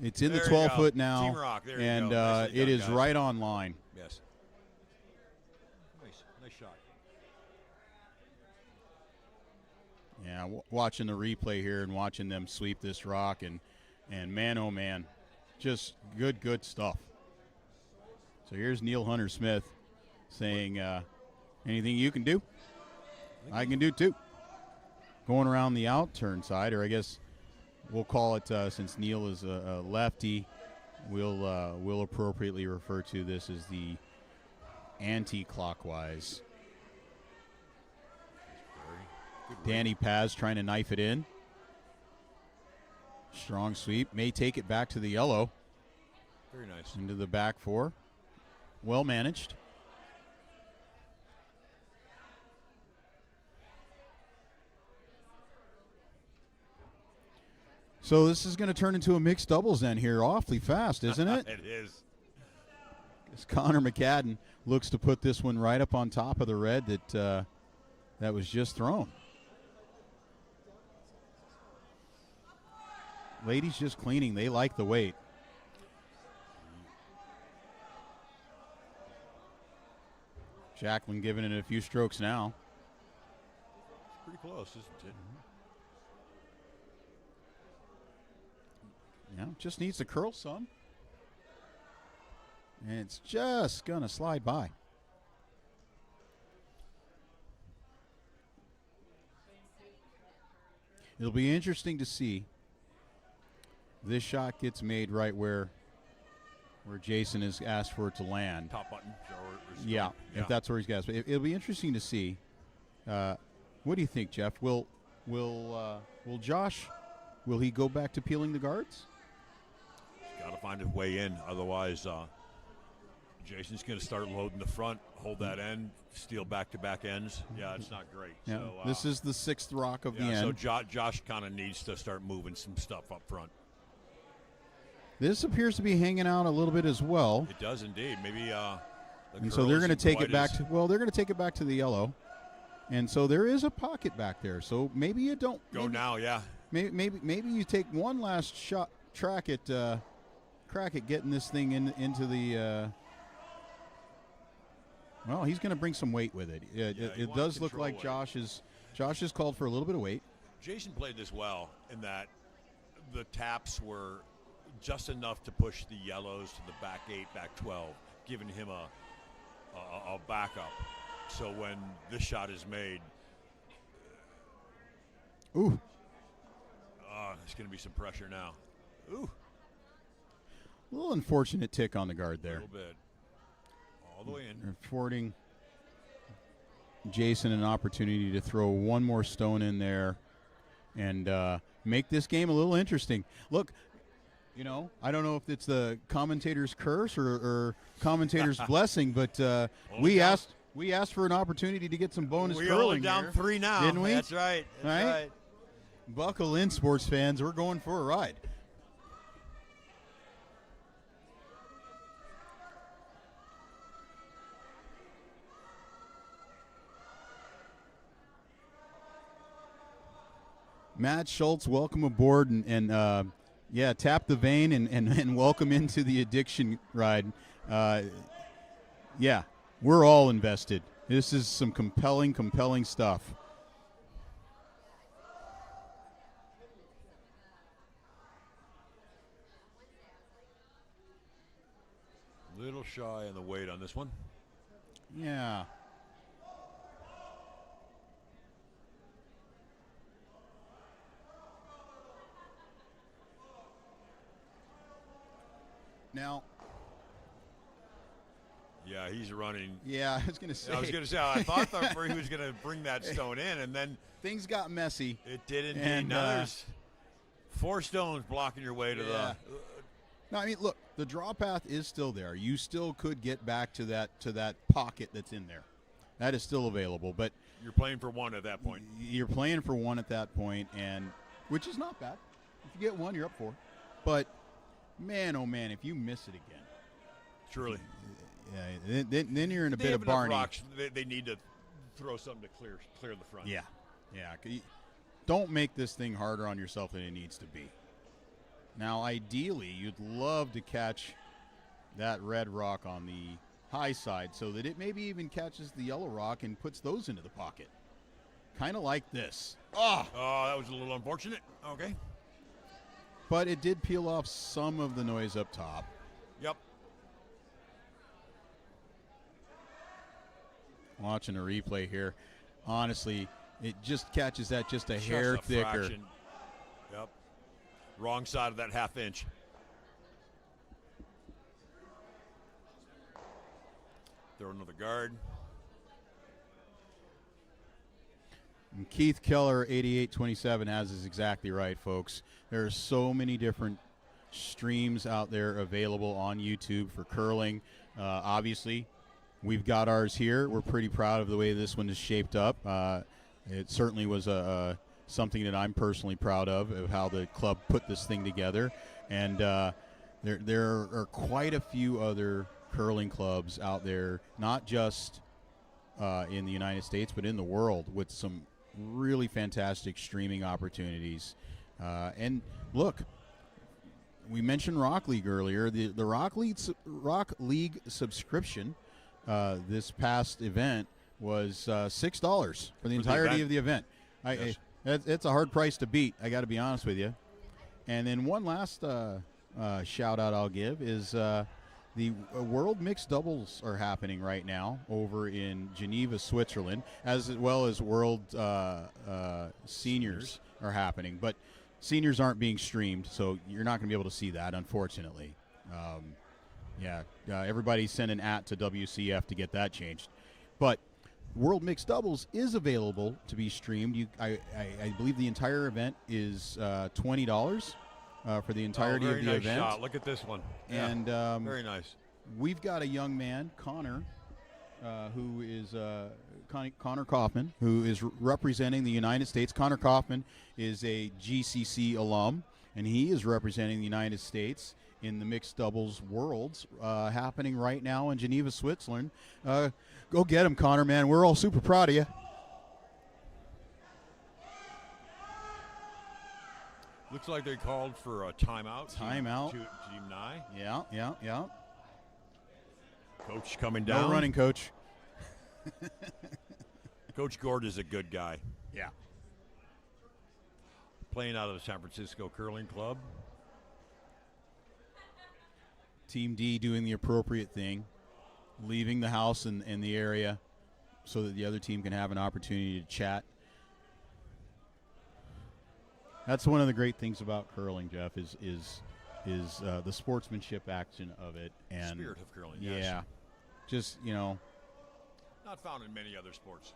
It's in the 12-foot now, Team Rock. There and it is right on line. Yes. Nice shot. Yeah, watching the replay here and watching them sweep this rock, and man, oh man, just good stuff. So here's Neil Hunter-Smith saying, anything you can do, I can do too. Going around the out-turn side, or I guess we'll call it, since Neil is a lefty, we'll appropriately refer to this as the anti-clockwise. Danny Paz trying to knife it in. Strong sweep. May take it back to the yellow. Very nice. Into the back four. Well managed. So this is going to turn into a mixed doubles then here awfully fast, isn't it? It is. As Connor McCadden looks to put this one right up on top of the red that was just thrown. Ladies just cleaning. They like the weight. Jacqueline giving it a few strokes now. It's pretty close, isn't it? Yeah, just needs to curl some. And it's just going to slide by. It'll be interesting to see. This shot gets made right where Jason has asked for it to land. Top button. Yeah, if that's where he's got it. It'll be interesting to see. What do you think, Jeff? Will Josh, will he go back to peeling the guards? He's got to find his way in. Otherwise, Jason's going to start loading the front, hold that end, steal back-to-back ends. Yeah, it's not great. Yeah, so, this is the sixth rock of the end. So Josh kind of needs to start moving some stuff up front. This appears to be hanging out a little bit as well. It does indeed. Maybe. And so they're going to take it back to. Well, they're going to take it back to the yellow, and so there is a pocket back there. So maybe you don't go now. Yeah. Maybe you take one last shot, crack at getting this thing into the. Well, he's going to bring some weight with it. It does look like Josh has called for a little bit of weight. Jason played this well in that the taps were just enough to push the yellows to the back 8, back 12, giving him a backup. So when this shot is made, ooh, there's going to be some pressure now. Ooh, a little unfortunate tick on the guard there. A little bit, all the way in. Forwarding. Jason an opportunity to throw one more stone in there and make this game a little interesting. Look, I don't know if it's the commentator's curse or commentator's blessing, but we asked for an opportunity to get some bonus we curling only down here, 3 now. didn't we? That's right. That's right. Buckle in, sports fans. We're going for a ride. Matt Schultz, welcome aboard, and tap the vein and welcome into the addiction ride. We're all invested. This is some compelling stuff. Little shy on the weight on this one. Yeah. Now. Yeah, he's running. Yeah, I was going to say. I thought he was going to bring that stone in, and then things got messy. It did indeed. And, now there's 4 stones blocking your way to the. No, I mean, look, the draw path is still there. You still could get back to that pocket that's in there. That is still available, but you're playing for 1 at that point. You're playing for 1 at that point, and which is not bad. If you get 1, you're up 4. But man, oh man, if you miss it again, truly, then you're in a bit of Barney. Rocks. They need to throw something to clear the front. Yeah. Don't make this thing harder on yourself than it needs to be. Now, ideally, you'd love to catch that red rock on the high side so that it maybe even catches the yellow rock and puts those into the pocket. Kind of like this. Oh, that was a little unfortunate. Okay. But it did peel off some of the noise up top. Yep. Watching a replay here. Honestly, it just catches that just a hair thicker. Fraction. Yep. Wrong side of that half inch. Throw another guard. And Keith Keller, 8827, has is exactly right, folks. There are so many different streams out there available on YouTube for curling. Obviously, we've got ours here. We're pretty proud of the way this one is shaped up. It certainly was something that I'm personally proud of how the club put this thing together. And there are quite a few other curling clubs out there, not just in the United States, but in the world, with some really fantastic streaming opportunities. And look, we mentioned Rock League earlier. The Rock League subscription this past event was $6 for the entirety of the event. Yes. It's a hard price to beat, I got to be honest with you. And then one last shout out I'll give is the World Mixed Doubles are happening right now over in Geneva, Switzerland, as well as World Seniors are happening. But seniors aren't being streamed, so you're not going to be able to see that, unfortunately. Everybody send an @ to WCF to get that changed. But World Mixed Doubles is available to be streamed. I believe the entire event is $20 for the entirety of the nice event. Shot. Look at this one. And very nice. We've got a young man, Connor, who is Connor Kaufman, who is representing the United States. Connor Kaufman is a GCC alum, and he is representing the United States in the mixed doubles worlds happening right now in Geneva, Switzerland. Go get him, Connor, man. We're all super proud of you. Looks like they called for a timeout. Timeout. Team Nye. Yeah. Coach coming down. No running, Coach. Coach Gord is a good guy. Yeah. Playing out of the San Francisco Curling Club. Team D doing the appropriate thing, leaving the house in the area so that the other team can have an opportunity to chat. That's one of the great things about curling, Jeff, is the sportsmanship action of it. And spirit of curling, yeah, yes. just, Not found in many other sports.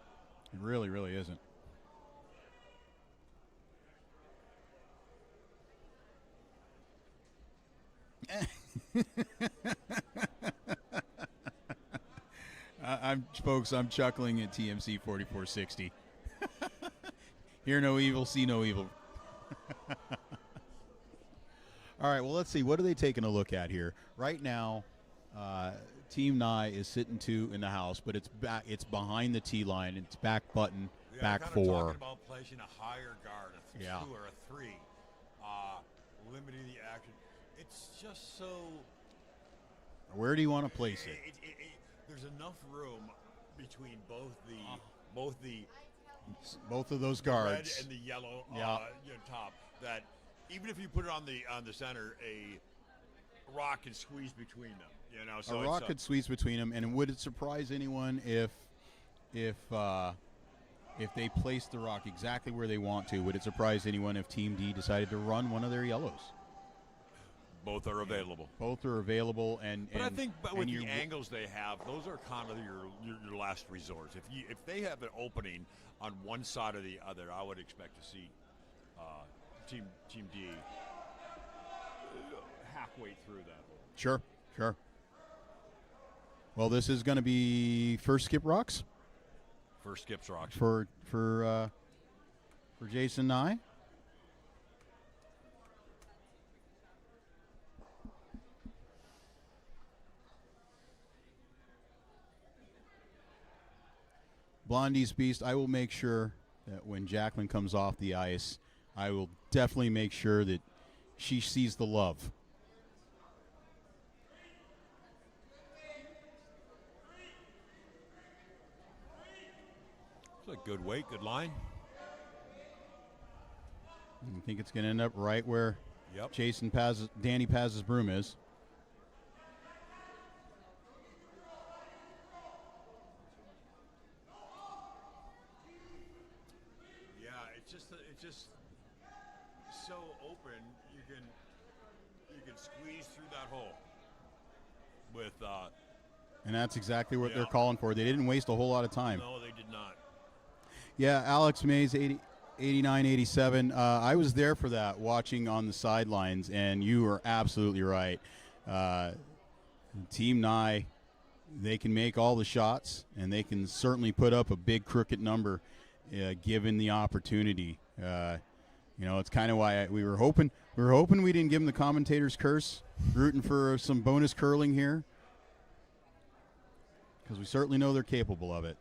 It really, really isn't. I'm chuckling at TMC 4460. Hear no evil, see no evil. All right, well, let's see. What are they taking a look at here? Right now, Team Nye is sitting 2 in the house, but it's back. It's behind the tee line. It's back button, back kind 4. Of talking about placing a higher guard, a 2 Yeah. or a 3, limiting the action. It's just so. Where do you want to place it? There's enough room between Both of those the guards. red and the yellow top that even if you put it on the center, a rock can squeeze between them. So a rock could squeeze between them, and would it surprise anyone if they placed the rock exactly where they want to? Would it surprise anyone if Team D decided to run one of their yellows? Both are available. Both are available, but I think with the angles they have, those are kind of your last resort. If they have an opening on one side or the other, I would expect to see Team D halfway through that. Sure. Well, this is going to be first skip rocks. First skips rocks for Jason Nye. Blondie's Beast, I will make sure that when Jacqueline comes off the ice, I will definitely make sure that she sees the love. It's a good weight, good line. I think it's going to end up right where Danny Paz's broom is. It's just so open. You can squeeze through that hole with. And that's exactly what they're calling for. They didn't waste a whole lot of time. No, they did not. Yeah, Alex Mays, 89-87. I was there for that, watching on the sidelines, and you are absolutely right. Team Nye, they can make all the shots, and they can certainly put up a big crooked number given the opportunity. It's kind of why we were hoping we didn't give them the commentator's curse, rooting for some bonus curling here, because we certainly know they're capable of it.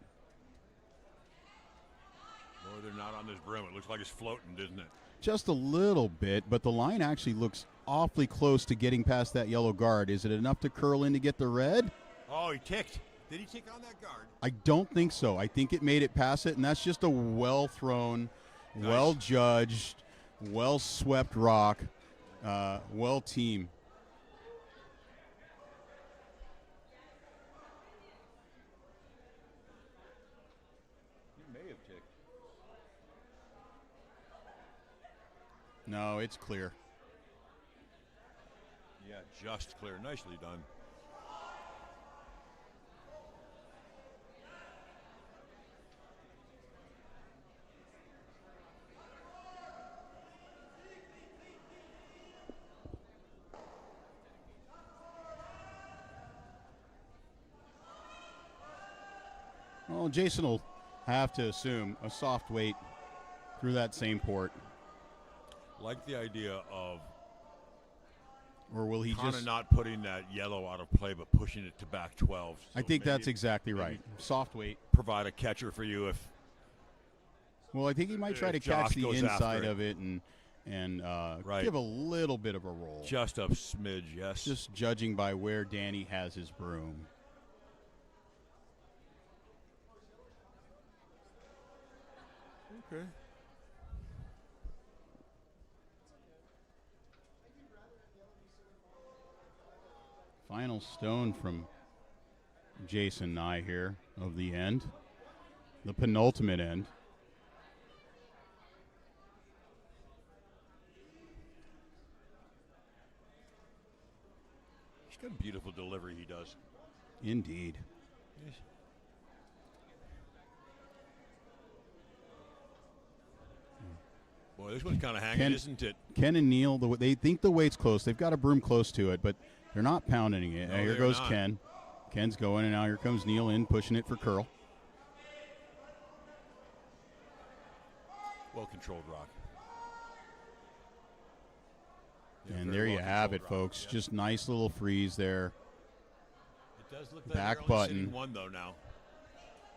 Boy, they're not on this brim. It looks like it's floating, doesn't it? Just a little bit, but the line actually looks awfully close to getting past that yellow guard. Is it enough to curl in to get the red? Oh, he ticked. Did he tick on that guard? I don't think so. I think it made it past it, and that's just a well-thrown, nice, well-judged, well-swept rock, well-teamed. He may have ticked. No, it's clear. Yeah, just clear. Nicely done. Well, Jason will have to assume a soft weight through that same port. Like the idea of, or will he kind just of not putting that yellow out of play, but pushing it to back 12? So I think that's exactly right. Soft weight. Provide a catcher for you if. Well, I think he might try to catch the inside of it and right, give a little bit of a roll. Just a smidge, yes. Just judging by where Danny has his broom. Okay. Final stone from Jason Nye here of the end. The penultimate end. He's got a beautiful delivery, he does. Indeed. Yes. Boy, this one's kind of hanging, isn't it? Ken and Neil, they think the weight's close. They've got a broom close to it, but they're not pounding it. No, Here they're goes not. Ken. Ken's going, and now here comes Neil in, pushing it for curl. Well-controlled rock. And very there you have it, well-controlled rock. folks. Yep. Just nice little freeze there. It does look like Back they're only button. sitting one, though, now.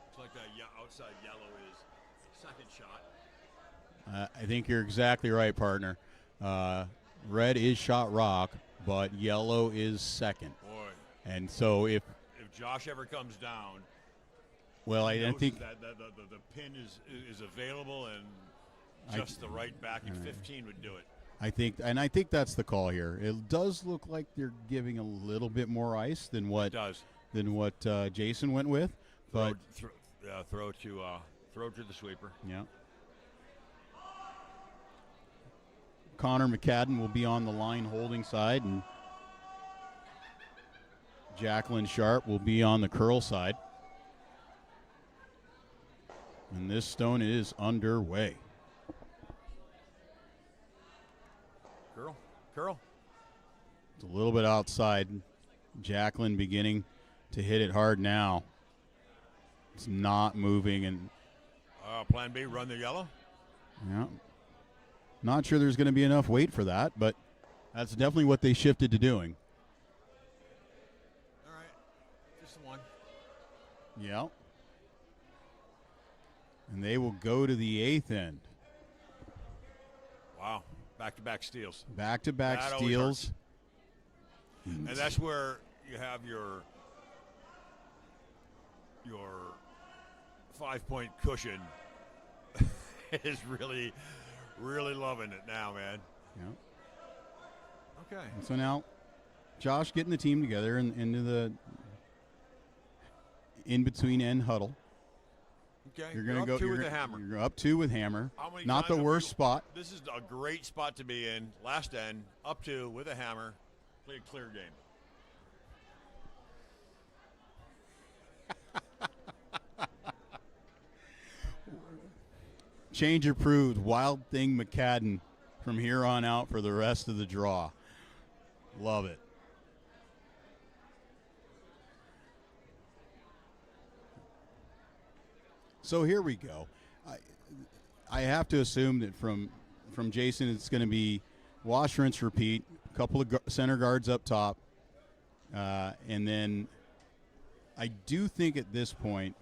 Looks like that outside yellow is second shot. I think you're exactly right, partner. Red is shot rock, but yellow is second. Boy, And so if Josh ever comes down, well, I knows think that the pin is available and just the right back at 15 would do it. I think that's the call here. It does look like they're giving a little bit more ice than It what does. Jason went with, but Throw to the sweeper. yeah. Connor McCadden will be on the line holding side, and Jacqueline Sharp will be on the curl side. And this stone is underway. Curl. It's a little bit outside. Jacqueline beginning to hit it hard now. It's not moving, and Plan B, run the yellow. yeah, not sure there's going to be enough weight for that, but that's definitely what they shifted to doing. All right, just one. Yeah. And they will go to the eighth end. Wow, back-to-back steals. Back-to-back That always steals. And that's where you have your 5-point cushion is really, really loving it now, man. Yeah. Okay. And so now, Josh getting the team together into the in-between end huddle. Okay. You're going to go up two with the hammer. You're up two with hammer. How many Not times the have worst spot. This is a great spot to be in. Last end, up two with a hammer. Play a clear game. Change approved. Wild Thing McCadden from here on out for the rest of the draw. Love it. So here we go. I have to assume that from Jason it's going to be wash, rinse, repeat. A couple of center guards up top. And then I do think at this point,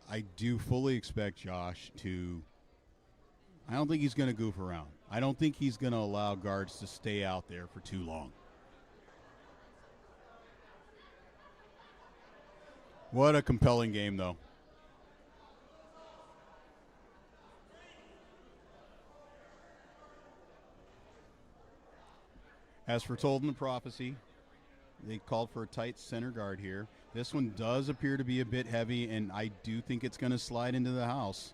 I do fully expect Josh to – I don't think he's going to goof around. I don't think he's going to allow guards to stay out there for too long. What a compelling game, though. As foretold in the prophecy, they called for a tight center guard here. This one does appear to be a bit heavy, and I do think it's going to slide into the house.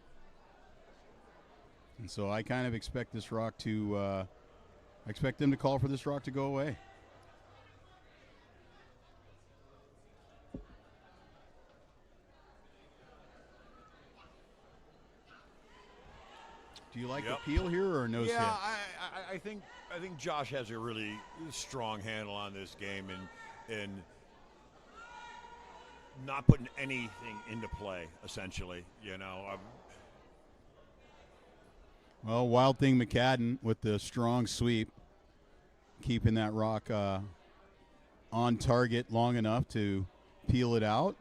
And so I kind of expect this rock to I expect them to call for this rock to go away. Do you like Yep. the peel here or no? Yeah, I think Josh has a really strong handle on this game and not putting anything into play. Essentially, Well, Wild Thing McCadden with the strong sweep, keeping that rock on target long enough to peel it out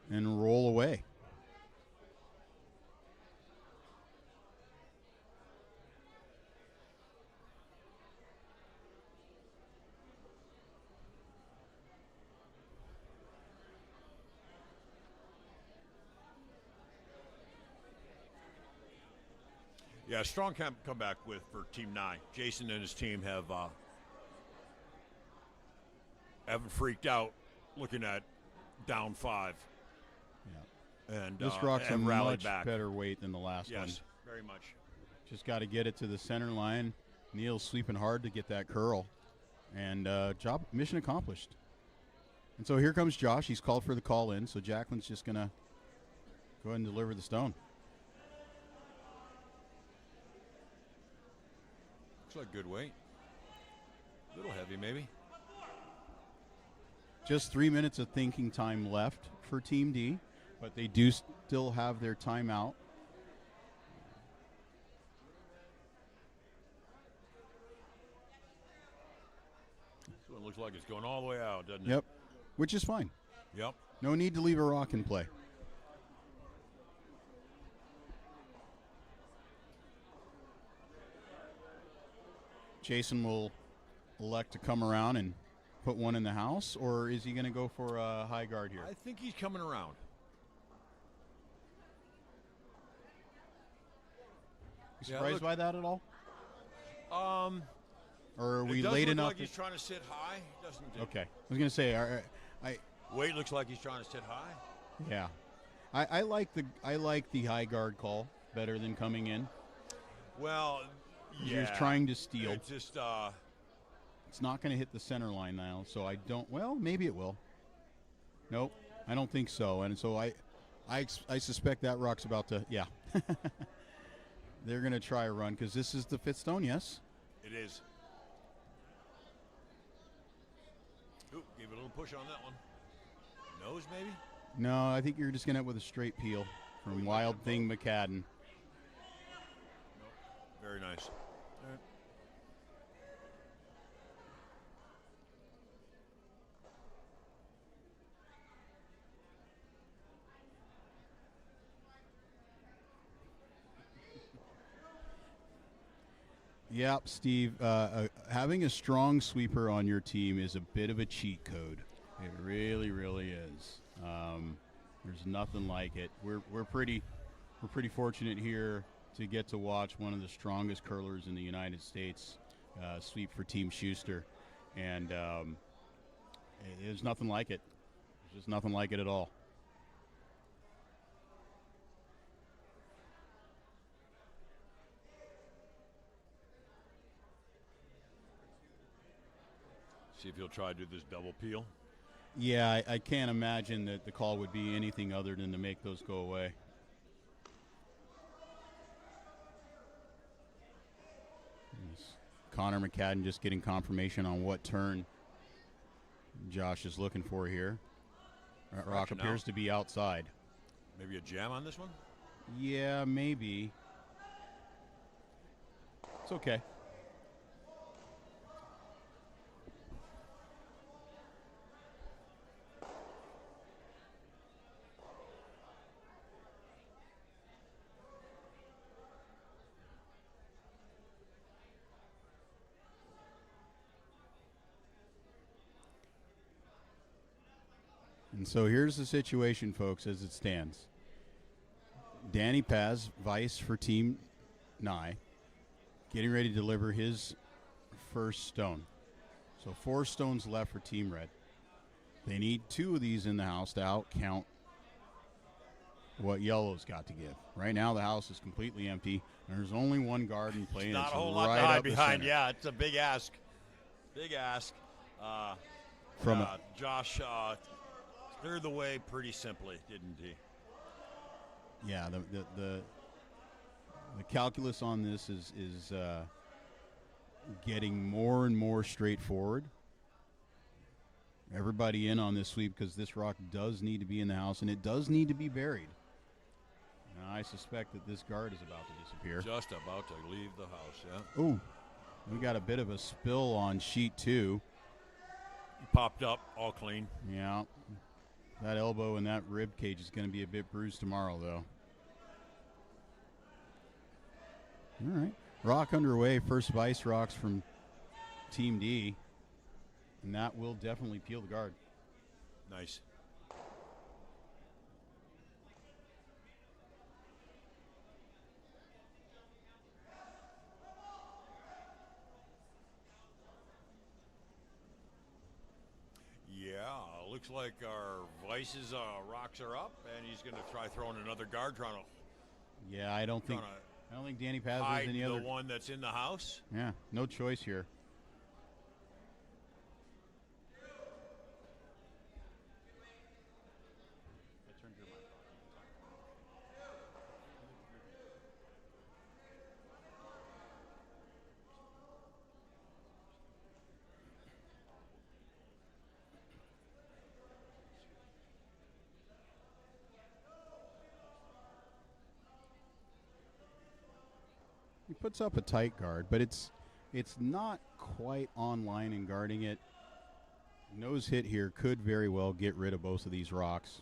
and roll away. Yeah, strong comeback for Team 9. Jason and his team haven't freaked out looking at down 5. Yeah. And This rock's a have rallied much back. better weight than the last one. Yes, very much. Just got to get it to the center line. Neil's sweeping hard to get that curl. And mission accomplished. And so here comes Josh. He's called for the call in. So Jacqueline's just going to go ahead and deliver the stone. like good weight. A little heavy, maybe. Just 3 minutes of thinking time left for Team D, but they do still have their timeout. This one looks like it's going all the way out, doesn't it? Yep, which is fine. Yep. No need to leave a rock in play. Jason will elect to come around and put one in the house, or is he going to go for a high guard here? I think he's coming around. You surprised by that at all? Or are we It does late look enough? like he's trying to sit high, doesn't it? Okay. I was going to say, Weight looks like he's trying to sit high. yeah, I like the high guard call better than coming in. Well, He yeah. was trying to steal. It's just, It's not going to hit the center line now, so I don't. Well, maybe it will. Nope, I don't think so. And so I suspect that rock's about to. Yeah, they're going to try a run because this is the fifth stone. Yes. it is. Ooh, give it a little push on that one. Nose, maybe? No, I think you're just going to end with a straight peel from Wild Thing McCadden. Very nice. Yep, Steve. Having a strong sweeper on your team is a bit of a cheat code. It really, really is. There's nothing like it. We're pretty fortunate here to get to watch one of the strongest curlers in the United States sweep for Team Schuster, and there's nothing like it. There's just nothing like it at all. See if he'll try to do this double peel. Yeah, I can't imagine that the call would be anything other than to make those go away. Connor McCadden just getting confirmation on what turn Josh is looking for here. That rock Fraction appears out. to be outside. Maybe a jam on this one? Yeah, maybe. It's okay. And so here's the situation, folks, as it stands. Danny Paz, vice for Team Nye, getting ready to deliver his first stone. So 4 stones left for Team Red. They need 2 of these in the house to outcount what Yellow's got to give. Right now the house is completely empty. There's only one guard in play. Not and a whole it's lot right to hide up the behind. center. Yeah, it's a big ask. Big ask. From Josh cleared the way pretty simply, didn't he? Yeah, the calculus on this is getting more and more straightforward. Everybody in on this sweep because this rock does need to be in the house and it does need to be buried. And I suspect that this guard is about to disappear. Just about to leave the house, yeah. Ooh, we got a bit of a spill on sheet 2. He popped up, all clean. Yeah, that elbow and that rib cage is going to be a bit bruised tomorrow, though. All right, rock underway. First vice rocks from Team D, and that will definitely peel the guard. Nice. Yeah, looks like our Vice's rocks are up, and he's going to try throwing another guard, trying to Yeah, I don't think Danny Paz has hide any the other. one that's in the house. Yeah, no choice here. puts up a tight guard, but it's not quite online and guarding it. Nose hit here could very well get rid of both of these rocks.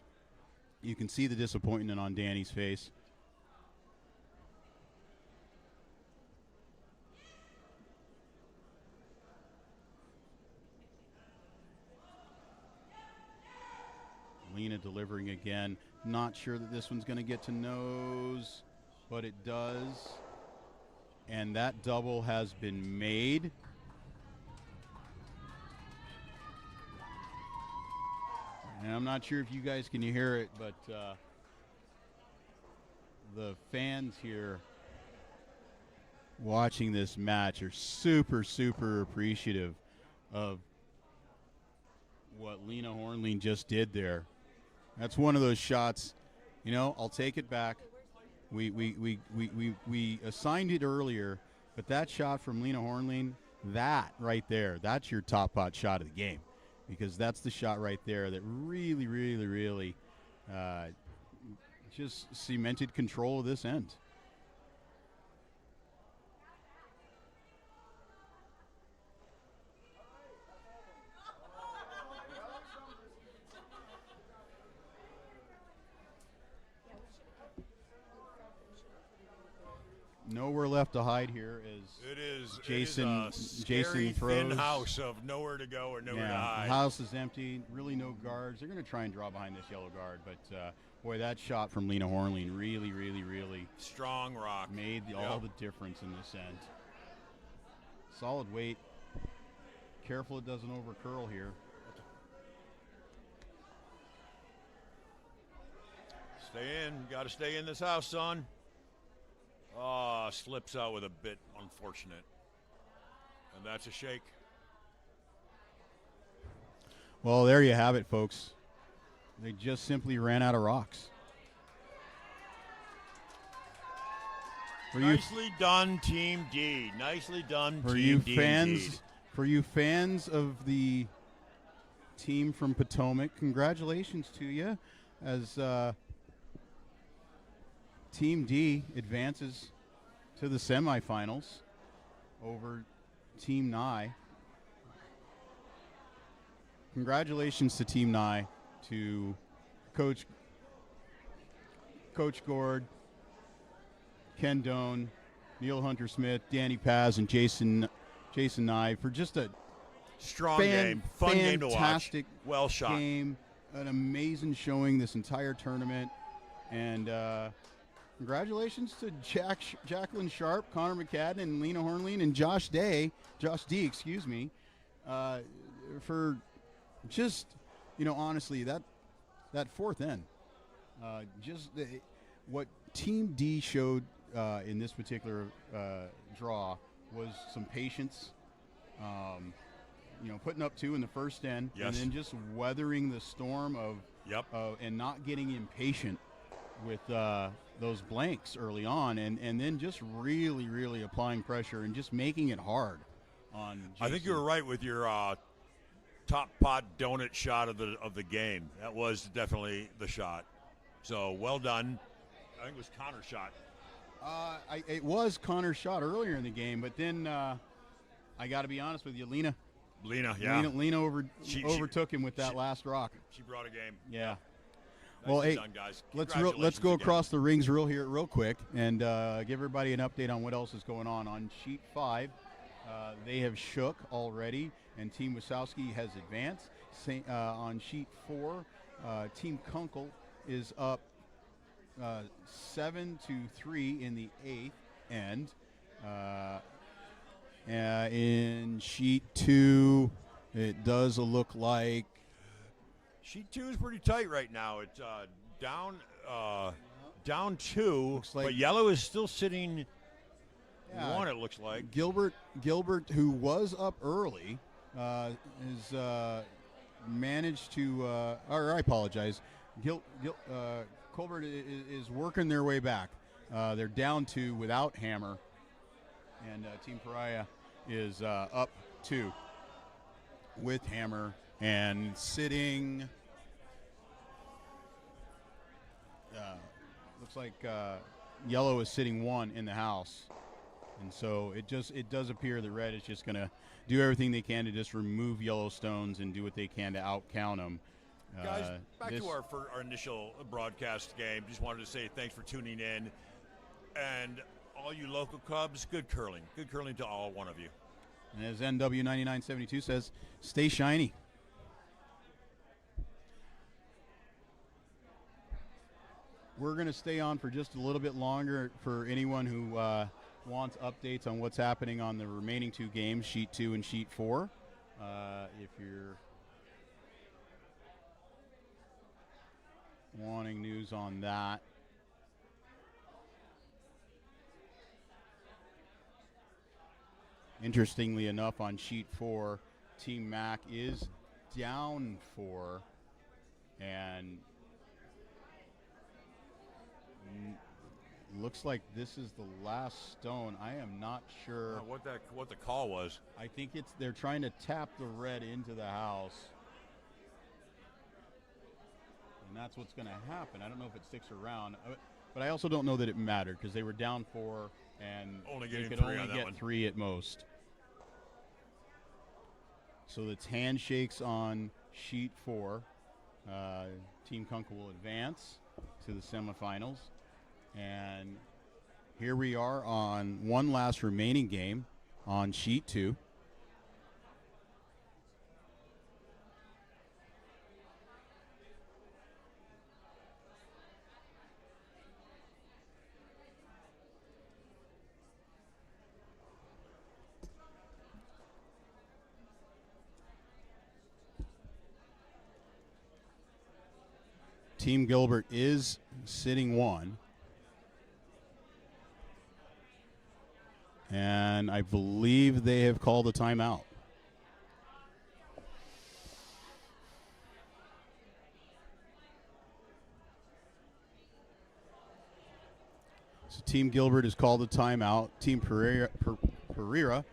You can see the disappointment on Danny's face. Lena delivering again. Not sure that this one's going to get to nose, but it does. And that double has been made. And I'm not sure if you guys can hear it, but the fans here watching this match are super, super appreciative of what Lena Hornlein just did there. That's one of those shots, you know, I'll take it back. We assigned it earlier, but that shot from Lena Hornlein, that right there, that's your top pot shot of the game, because that's the shot right there that really, really, really just cemented control of this end. Nowhere left to hide here as It is Jason. It is a Jason scary, thin throws. house of nowhere to go or nowhere to The hide. house is empty. Really, no guards. They're going to try and draw behind this yellow guard, but boy, that shot from Lena Hornlein really, really, really Strong rock. made all the difference in this end. Solid weight. Careful it doesn't over curl here. Stay in. Got to stay in this house, son. Slips out with a bit unfortunate. And that's a shake. Well, there you have it, folks. They just simply ran out of rocks. Nicely done, Team D. Nicely done, For Team you D. fans, indeed. for you fans of the team from Potomac, congratulations to you as Team D advances to the semifinals over Team Nye. Congratulations to Team Nye, to Coach Gord, Ken Doan, Neil Hunter-Smith, Danny Paz, and Jason Nye for just a Strong game. Fun game to watch. fantastic Well shot. game. An amazing showing this entire tournament. And congratulations to Jacqueline Sharp, Connor McCadden, and Lena Hornlein, and Josh D, for just, honestly, that fourth end. What Team D showed in this particular draw was some patience. Putting up 2 in the first end, Yes. and then just weathering the storm of and not getting impatient with those blanks early on, and then just really, really applying pressure and just making it hard on Jason. I think you were right with your top pot donut shot of the game. That was definitely the shot. So well done. I think it was Connor's shot. It was Connor's shot earlier in the game, but then I got to be honest with you, Lena, Lena overtook him with that last rock. She brought a game. Yeah. Nicely Well, hey, done, guys. let's Congratulations go again. across the rings real quick and give everybody an update on what else is going on. On sheet 5, they have shook already, and Team Wasowski has advanced. On sheet 4, Team Kunkel is up 7-3 in the 8th end. In sheet 2, it does look like Sheet 2 is pretty tight right now. It's down 2, Looks like- but yellow is still sitting Yeah. 1, it looks like. Gilbert, who was up early, has managed to. Or I apologize. Colbert is working their way back. They're down 2 without Hammer, and Team Pariah is up 2 with Hammer and sitting. Looks like yellow is sitting 1 in the house. And so it does appear that red is just going to do everything they can to just remove yellow stones and do what they can to outcount them. Guys, back to our initial broadcast game. Just wanted to say thanks for tuning in. And all you local Cubs, good curling. Good curling to all one of you. And as NW9972 says, stay shiny. We're going to stay on for just a little bit longer for anyone who wants updates on what's happening on the remaining two games, Sheet 2 and Sheet 4. If you're wanting news on that. Interestingly enough, on Sheet 4, Team Mac is down 4, and looks like this is the last stone. I am not sure what the call was. I think they're trying to tap the red into the house, and that's what's going to happen. I don't know if it sticks around, but I also don't know that it mattered because they were down 4 and they could only get 3 at most. So it's handshakes on Sheet 4. Team Kunkel will advance to the semifinals. And here we are on one last remaining game on Sheet 2. Team Gilbert is sitting 1. And I believe they have called a timeout. So Team Gilbert has called a timeout. Team Pereira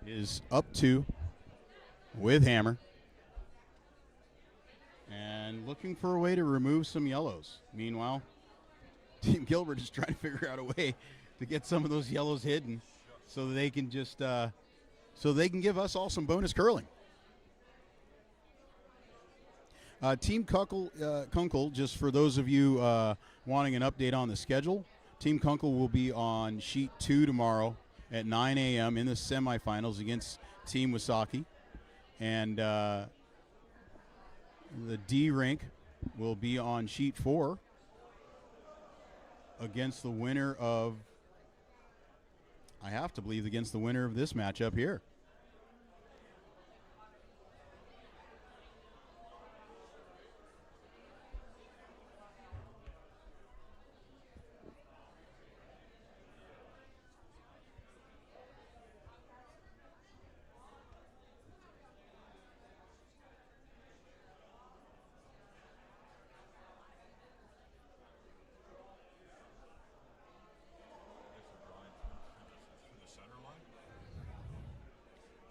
is up 2 with hammer. And looking for a way to remove some yellows. Meanwhile, Team Gilbert is trying to figure out a way to get some of those yellows hidden so they can just so they can give us all some bonus curling. Team Kunkel, just for those of you wanting an update on the schedule, Team Kunkel will be on Sheet 2 tomorrow at 9 a.m. in the semifinals against Team Wasaki. And the D rink will be on Sheet 4 against the winner of, I have to believe, against the winner of this matchup here.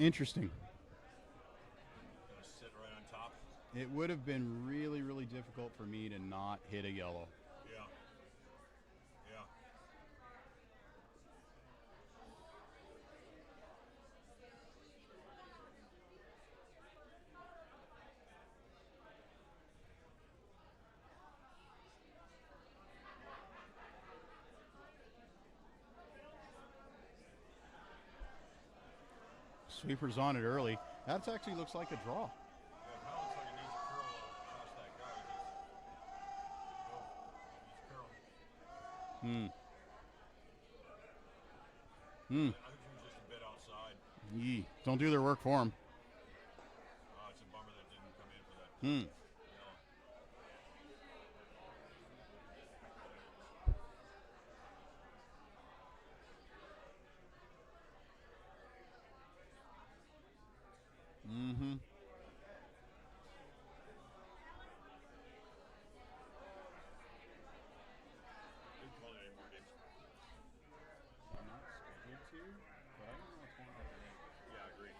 Interesting. Sit right on top. It would have been really, really difficult for me to not hit a yellow. Yeah. Sweeper's on it early. That actually looks like a draw. Yeah, it kind of looks like it needs a curl across that guy. I think he was just a bit outside. Yee. Don't do their work for him. It's a bummer that didn't come in for that. Didn't call it any more games. I'm not scheduled to, but I don't know what's going on today. Yeah, I agree.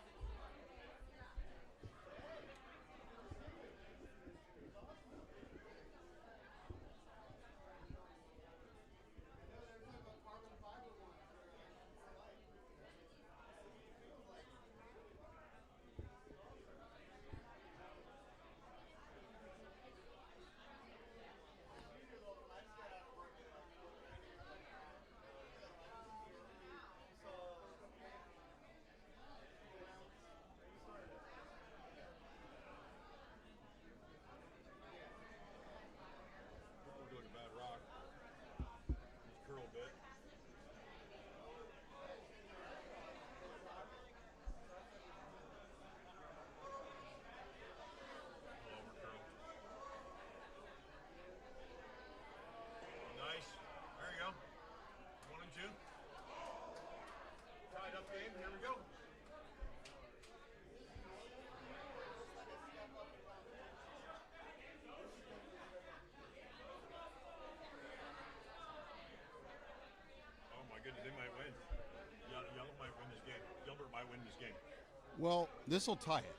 Well, this will tie it,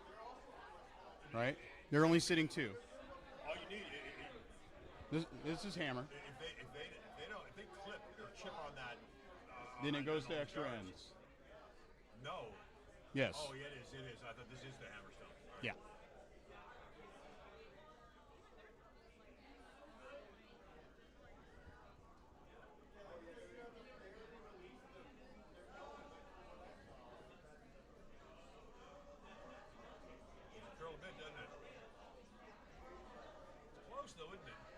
right? They're only sitting 2. All you need, This is hammer. if they clip or chip on that, Then it on goes those to extra yards. ends. No. Yes. Oh, yeah, it is. It is. I thought this is the hammerstone. All right. Yeah. Curl a bit, doesn't it? It's close though, isn't it?